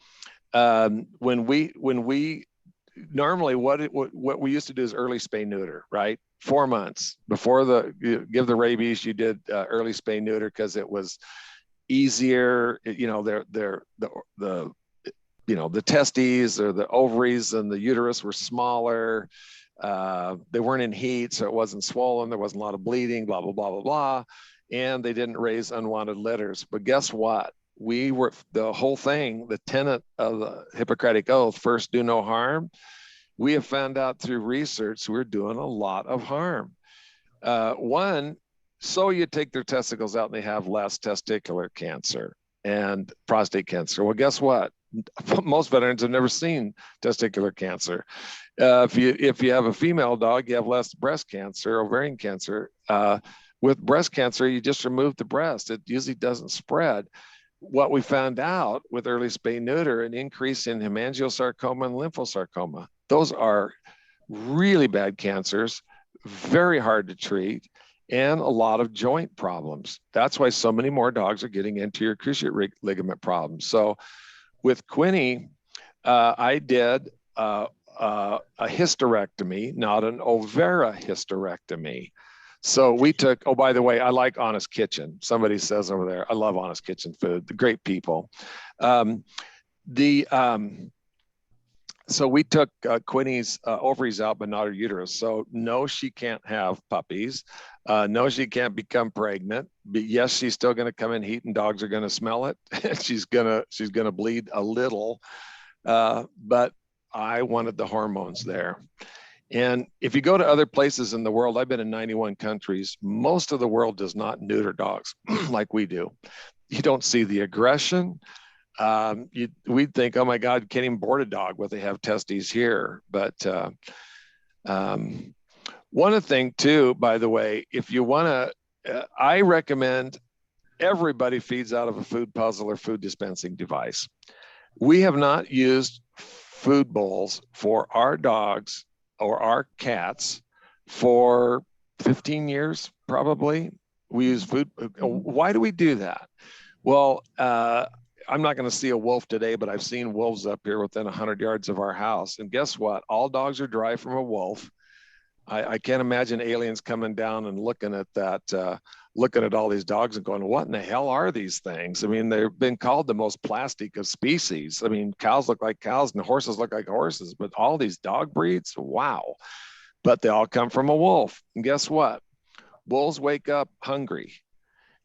when we normally what we used to do is early spay neuter, right? 4 months before you give the rabies, you did early spay neuter because it was easier. The testes or the ovaries and the uterus were smaller. They weren't in heat, so it wasn't swollen. There wasn't a lot of bleeding, blah, blah, blah, blah, blah. And they didn't raise unwanted litters. But guess what? The whole thing, the tenet of the Hippocratic Oath, first do no harm. We have found out through research, we're doing a lot of harm. One, so you take their testicles out and they have less testicular cancer and prostate cancer. Well, guess what? Most veterinarians have never seen testicular cancer. If you have a female dog, you have less breast cancer, ovarian cancer. With breast cancer, you just remove the breast. It usually doesn't spread. What we found out with early spay neuter, an increase in hemangiosarcoma and lymphosarcoma. Those are really bad cancers, very hard to treat, and a lot of joint problems. That's why so many more dogs are getting anterior cruciate ligament problems. So with Quinny, I did a hysterectomy, not an ovaryhysterectomy. So we took, oh, by the way, I like Honest Kitchen. Somebody says over there, I love Honest Kitchen food, the great people. So we took Quinny's ovaries out, but not her uterus. So no, she can't have puppies. No, she can't become pregnant. But yes, she's still going to come in heat, and dogs are going to smell it. she's gonna bleed a little. But I wanted the hormones there. And if you go to other places in the world, I've been in 91 countries. Most of the world does not neuter dogs like we do. You don't see the aggression. We'd think, oh my God, can't even board a dog when they have testes here. But one of the things too, by the way, if you want to, I recommend everybody feeds out of a food puzzle or food dispensing device. We have not used food bowls for our dogs or our cats for 15 years, probably. We use food. Why do we do that? Well, I'm not going to see a wolf today, but I've seen wolves up here within 100 yards of our house. And guess what? All dogs are dry from a wolf. I can't imagine aliens coming down and looking at that, looking at all these dogs and going, what in the hell are these things? I mean, they've been called the most plastic of species. I mean, cows look like cows and horses look like horses, but all these dog breeds, wow. But they all come from a wolf. And guess what? Wolves wake up hungry.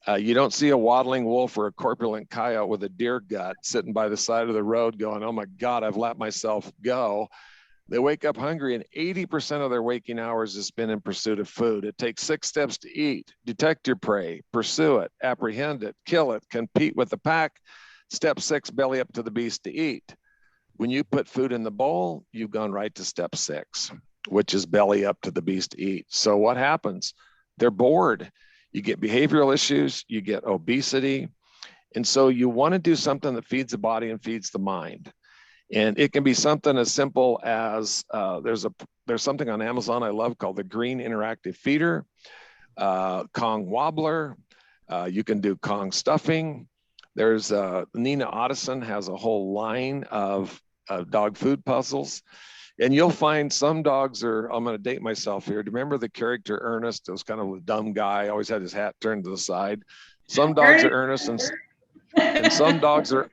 You don't see a waddling wolf or a corpulent coyote with a deer gut sitting by the side of the road going, oh my God, I've let myself go. They wake up hungry, and 80% of their waking hours is spent in pursuit of food. It takes 6 steps to eat: detect your prey, pursue it, apprehend it, kill it, compete with the pack. Step 6, belly up to the beast to eat. When you put food in the bowl, you've gone right to step 6, which is belly up to the beast to eat. So what happens? They're bored. You get behavioral issues, you get obesity. And so you want to do something that feeds the body and feeds the mind. And it can be something as simple as there's something on Amazon I love called the Green Interactive Feeder, Kong Wobbler. You can do Kong stuffing. There's Nina Otteson has a whole line of dog food puzzles. And you'll find some dogs are, I'm going to date myself here. Do you remember the character Ernest? It was kind of a dumb guy, always had his hat turned to the side. Some dogs are Ernest and And some dogs are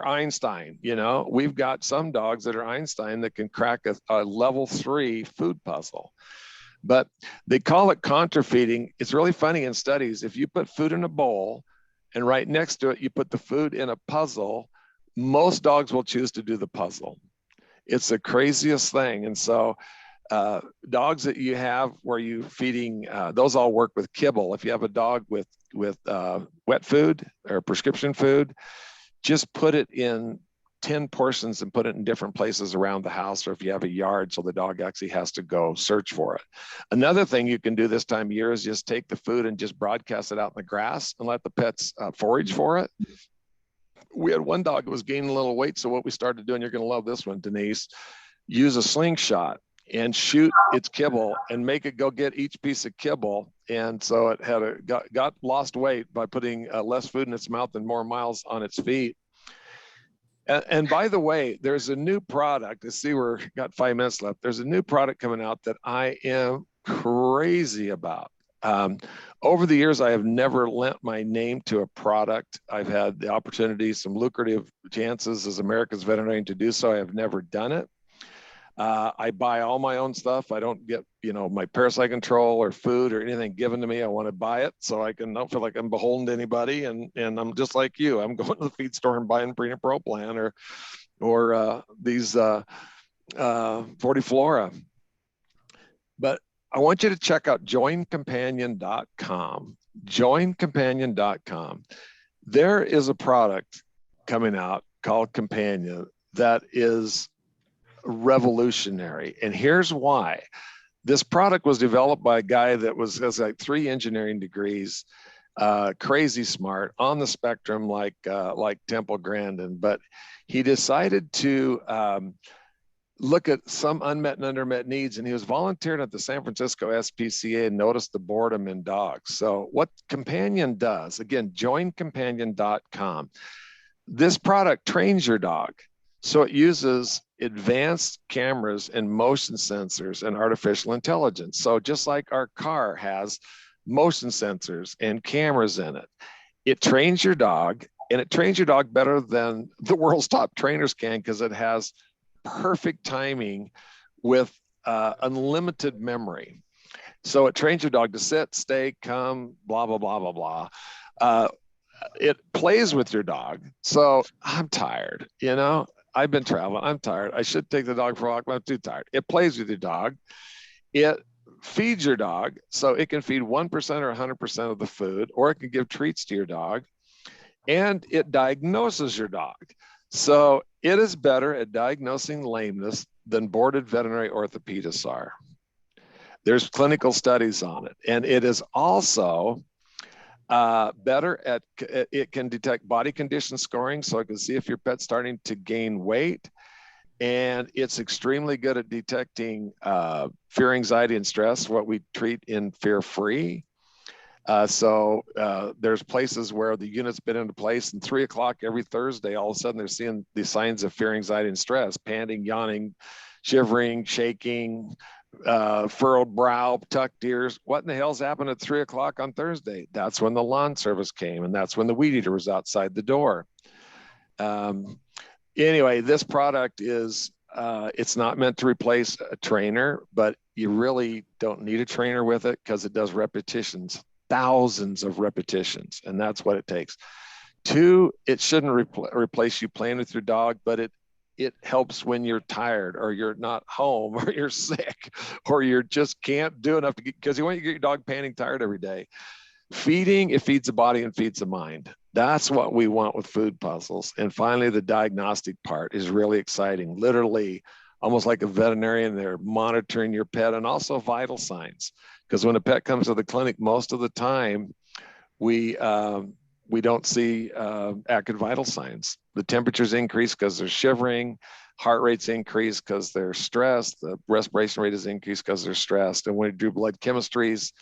Einstein. You know, we've got some dogs that are Einstein that can crack a level 3 food puzzle. But they call it contra feeding. It's really funny in studies. If you put food in a bowl and right next to it, you put the food in a puzzle, most dogs will choose to do the puzzle. It's the craziest thing. And so dogs that you have where you feeding, those all work with kibble. If you have a dog with wet food or prescription food, just put it in 10 portions and put it in different places around the house, or if you have a yard, so the dog actually has to go search for it. Another thing you can do this time of year is just take the food and just broadcast it out in the grass and let the pets forage for it. We had one dog that was gaining a little weight, so what we started doing, you're going to love this one, Denise, use a slingshot and shoot its kibble and make it go get each piece of kibble. And so it had got lost weight by putting less food in its mouth and more miles on its feet. And by the way, there's a new product. I see we're got 5 minutes left. There's a new product coming out that I am crazy about. Over the years, I have never lent my name to a product. I've had the opportunity, some lucrative chances as America's veterinarian to do so. I have never done it. I buy all my own stuff. I don't get, my parasite control or food or anything given to me. I want to buy it so I can not feel like I'm beholden to anybody. And I'm just like you. I'm going to the feed store and buying Prina Pro Plan or these 40 Flora. But I want you to check out joincompanion.com. Joincompanion.com. There is a product coming out called Companion that is revolutionary. And here's why. This product was developed by a guy that has like 3 engineering degrees, crazy smart, on the spectrum like Temple Grandin, but he decided to look at some unmet and undermet needs, and he was volunteering at the San Francisco SPCA and noticed the boredom in dogs. So what Companion does, again, joincompanion.com, this product trains your dog. So it uses advanced cameras and motion sensors and artificial intelligence. So just like our car has motion sensors and cameras in it, it trains your dog, and it trains your dog better than the world's top trainers can, because it has perfect timing with unlimited memory. So it trains your dog to sit, stay, come, blah, blah, blah, blah, blah. It plays with your dog. So I'm tired, I've been traveling. I'm tired. I should take the dog for a walk, but I'm too tired. It plays with your dog. It feeds your dog. So it can feed 1% or 100% of the food, or it can give treats to your dog. And it diagnoses your dog. So it is better at diagnosing lameness than boarded veterinary orthopedists are. There's clinical studies on it. And it is also better at, it can detect body condition scoring, so it can see if your pet's starting to gain weight. And it's extremely good at detecting fear, anxiety, and stress, what we treat in Fear Free. So there's places where the unit's been into place, and 3 o'clock every Thursday, all of a sudden they're seeing the signs of fear, anxiety, and stress: panting, yawning, shivering, shaking, furrowed brow, tucked ears. What in the hell's happened at 3 o'clock on Thursday? That's when the lawn service came, and that's when the weed eater was outside the door. Anyway, this product is, it's not meant to replace a trainer, but you really don't need a trainer with it, because it does repetitions, thousands of repetitions, and that's what it takes. 2, it shouldn't replace you playing with your dog, but it helps when you're tired, or you're not home, or you're sick, or you just can't do enough to get, because you want to get your dog panting tired every day. Feeding, it feeds the body and feeds the mind. That's what we want with food puzzles. And finally, the diagnostic part is really exciting. Literally, almost like a veterinarian, they're monitoring your pet, and also vital signs. Because when a pet comes to the clinic, most of the time, we don't see active vital signs. The temperatures increase because they're shivering, heart rates increase because they're stressed, the respiration rate is increased because they're stressed. And when you do blood chemistries,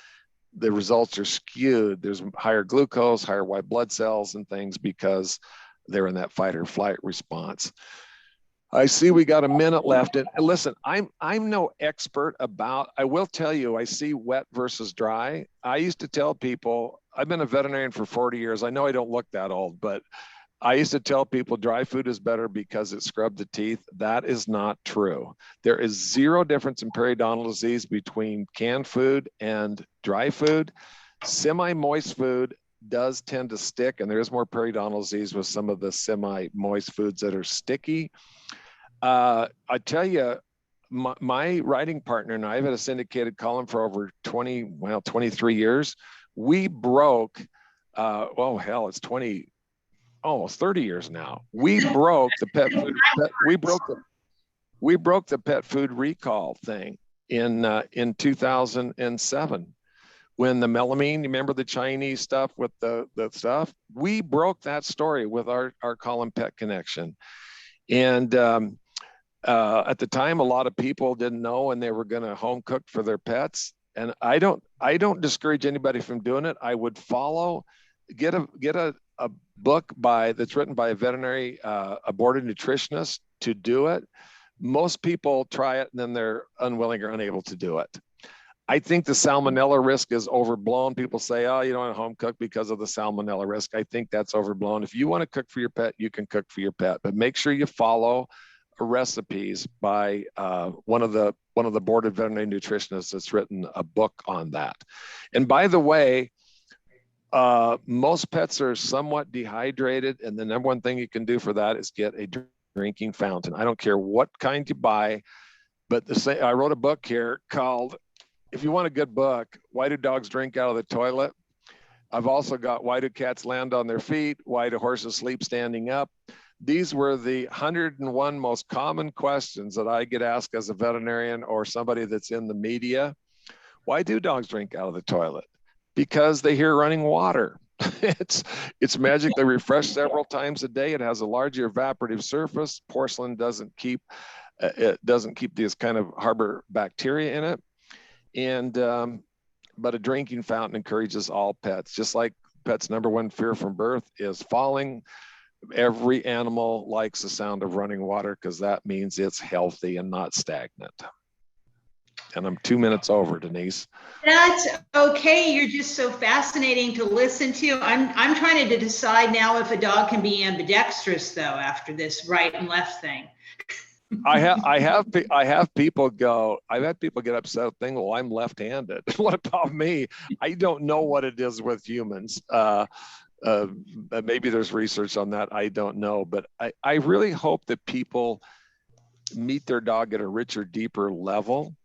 the results are skewed. There's higher glucose, higher white blood cells and things, because they're in that fight or flight response. I see we got a minute left. And listen, I'm no expert about, I will tell you, I see wet versus dry. I used to tell people, I've been a veterinarian for 40 years. I know I don't look that old, but I used to tell people dry food is better because it scrubbed the teeth. That is not true. There is zero difference in periodontal disease between canned food and dry food. Semi-moist food does tend to stick, and there is more periodontal disease with some of the semi-moist foods that are sticky. I tell you, my writing partner and I have had a syndicated column for over 23 years. We broke, it's 20, almost 30 years now. We broke the pet food. We broke the pet food recall thing in 2007 when the melamine. You remember the Chinese stuff with the stuff? We broke that story with our column Pet Connection, and at the time, a lot of people didn't know and they were going to home cook for their pets. And I don't discourage anybody from doing it. I would get a book that's written by a veterinary boarded nutritionist to do it. Most people try it and then they're unwilling or unable to do it. I think the salmonella risk is overblown. People say, oh, you don't want to home cook because of the salmonella risk. I think that's overblown. If you want to cook for your pet, you can cook for your pet, but make sure you follow recipes by one of the boarded veterinary nutritionists that's written a book on that. And by the way, most pets are somewhat dehydrated, and the number one thing you can do for that is get a drinking fountain. I don't care what kind you buy, but I wrote a book here called, if you want a good book, Why Do Dogs Drink Out of the Toilet? I've also got Why Do Cats Land on Their Feet? Why Do Horses Sleep Standing Up? These were the 101 most common questions that I get asked as a veterinarian or somebody that's in the media. Why do dogs drink out of the toilet? Because they hear running water. It's magically refreshed several times a day. It has a larger evaporative surface. Porcelain doesn't keep these kind of harbor bacteria in it. And but a drinking fountain encourages all pets. Just like pets' number one fear from birth is falling. Every animal likes the sound of running water because that means it's healthy and not stagnant. And I'm 2 minutes over, Denise. That's okay. You're just so fascinating to listen to. I'm trying to decide now if a dog can be ambidextrous though after this right and left thing. I've had people get upset thinking, well, I'm left-handed. What about me? I don't know what it is with humans. Maybe there's research on that. I don't know, but I really hope that people meet their dog at a richer, deeper level.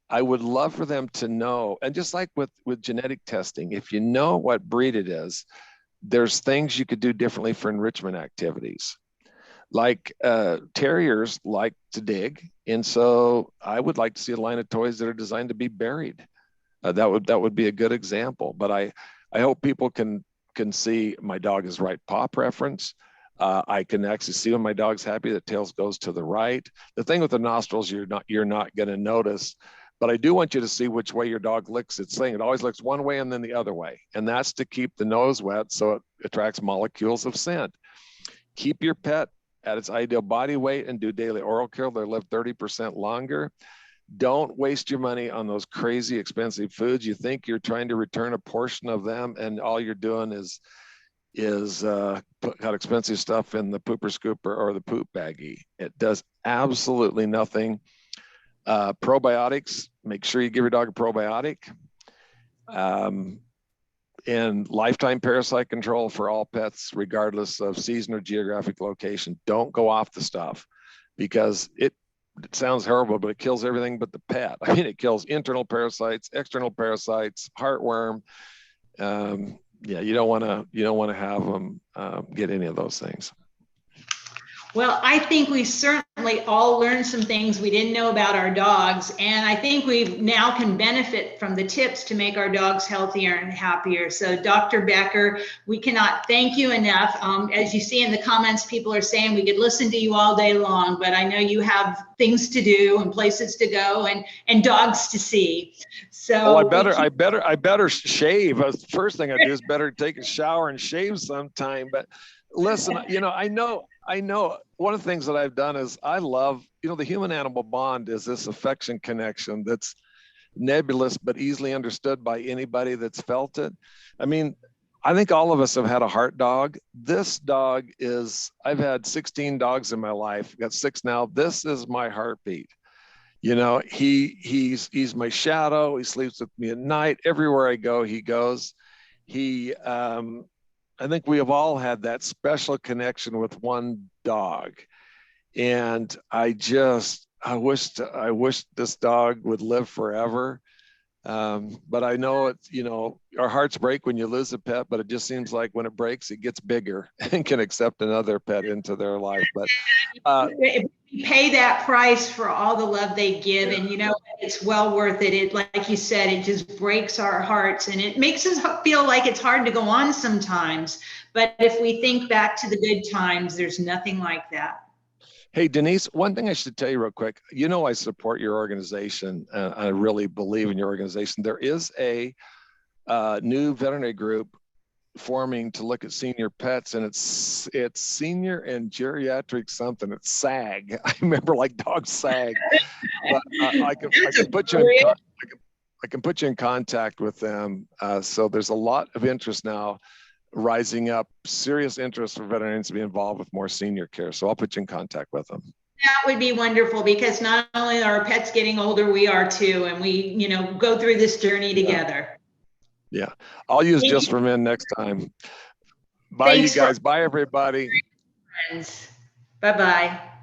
I would love for them to know, and just like with genetic testing, if you know what breed it is, there's things you could do differently for enrichment activities. Like terriers like to dig, and so I would like to see a line of toys that are designed to be buried. That would be a good example. But I hope people can see my dog is right paw preference. I can actually see when my dog's happy that tails goes to the right. The thing with the nostrils, you're not going to notice, but I do want you to see which way your dog licks its thing. It always licks one way and then the other way, and that's to keep the nose wet so it attracts molecules of scent. Keep your pet at its ideal body weight and do daily oral care. They'll live 30% longer. Don't waste your money on those crazy expensive foods. You think you're trying to return a portion of them, and all you're doing is put out expensive stuff in the pooper scooper or the poop baggie. It does absolutely nothing. Probiotics, make sure you give your dog a probiotic. And lifetime parasite control for all pets, regardless of season or geographic location. Don't go off the stuff because it sounds horrible, but it kills everything but the pet. I mean, it kills internal parasites, external parasites, heartworm. Yeah, you don't want to have them get any of those things. Well, I think we certainly all learned some things we didn't know about our dogs, and I think we now can benefit from the tips to make our dogs healthier and happier. So Dr. Becker, we cannot thank you enough. As you see in the comments, people are saying we could listen to you all day long, but I know you have things to do and places to go and dogs to see. So I better shave. First thing I do is better take a shower and shave sometime. But listen, I know I know one of the things that I've done is I love, the human animal bond is this affection connection that's nebulous but easily understood by anybody that's felt it. I mean, I think all of us have had a heart dog. This dog is, I've had 16 dogs in my life, got 6 now. This is my heartbeat. He's my shadow. He sleeps with me at night. Everywhere I go, he goes. I think we have all had that special connection with one dog. And I wish this dog would live forever. But I know our hearts break when you lose a pet, but it just seems like when it breaks, it gets bigger and can accept another pet into their life. But we pay that price for all the love they give, and it's well worth it. It, like you said, it just breaks our hearts, and it makes us feel like it's hard to go on sometimes. But if we think back to the good times, there's nothing like that. Hey, Denise, one thing I should tell you real quick. I support your organization. I really believe in your organization. There is a new veterinary group forming to look at senior pets, and it's senior and geriatric something. It's SAG. I remember like dog SAG. But I can put you in contact with them. So there's a lot of interest now rising up, serious interest for veterinarians to be involved with more senior care. So I'll put you in contact with them. That would be wonderful, because not only are our pets getting older, we are too, and we, go through this journey together. Yeah. I'll use Thank Just you. for Men next time. Bye, Thanks, you guys. Bye, everybody. friends. Bye-bye.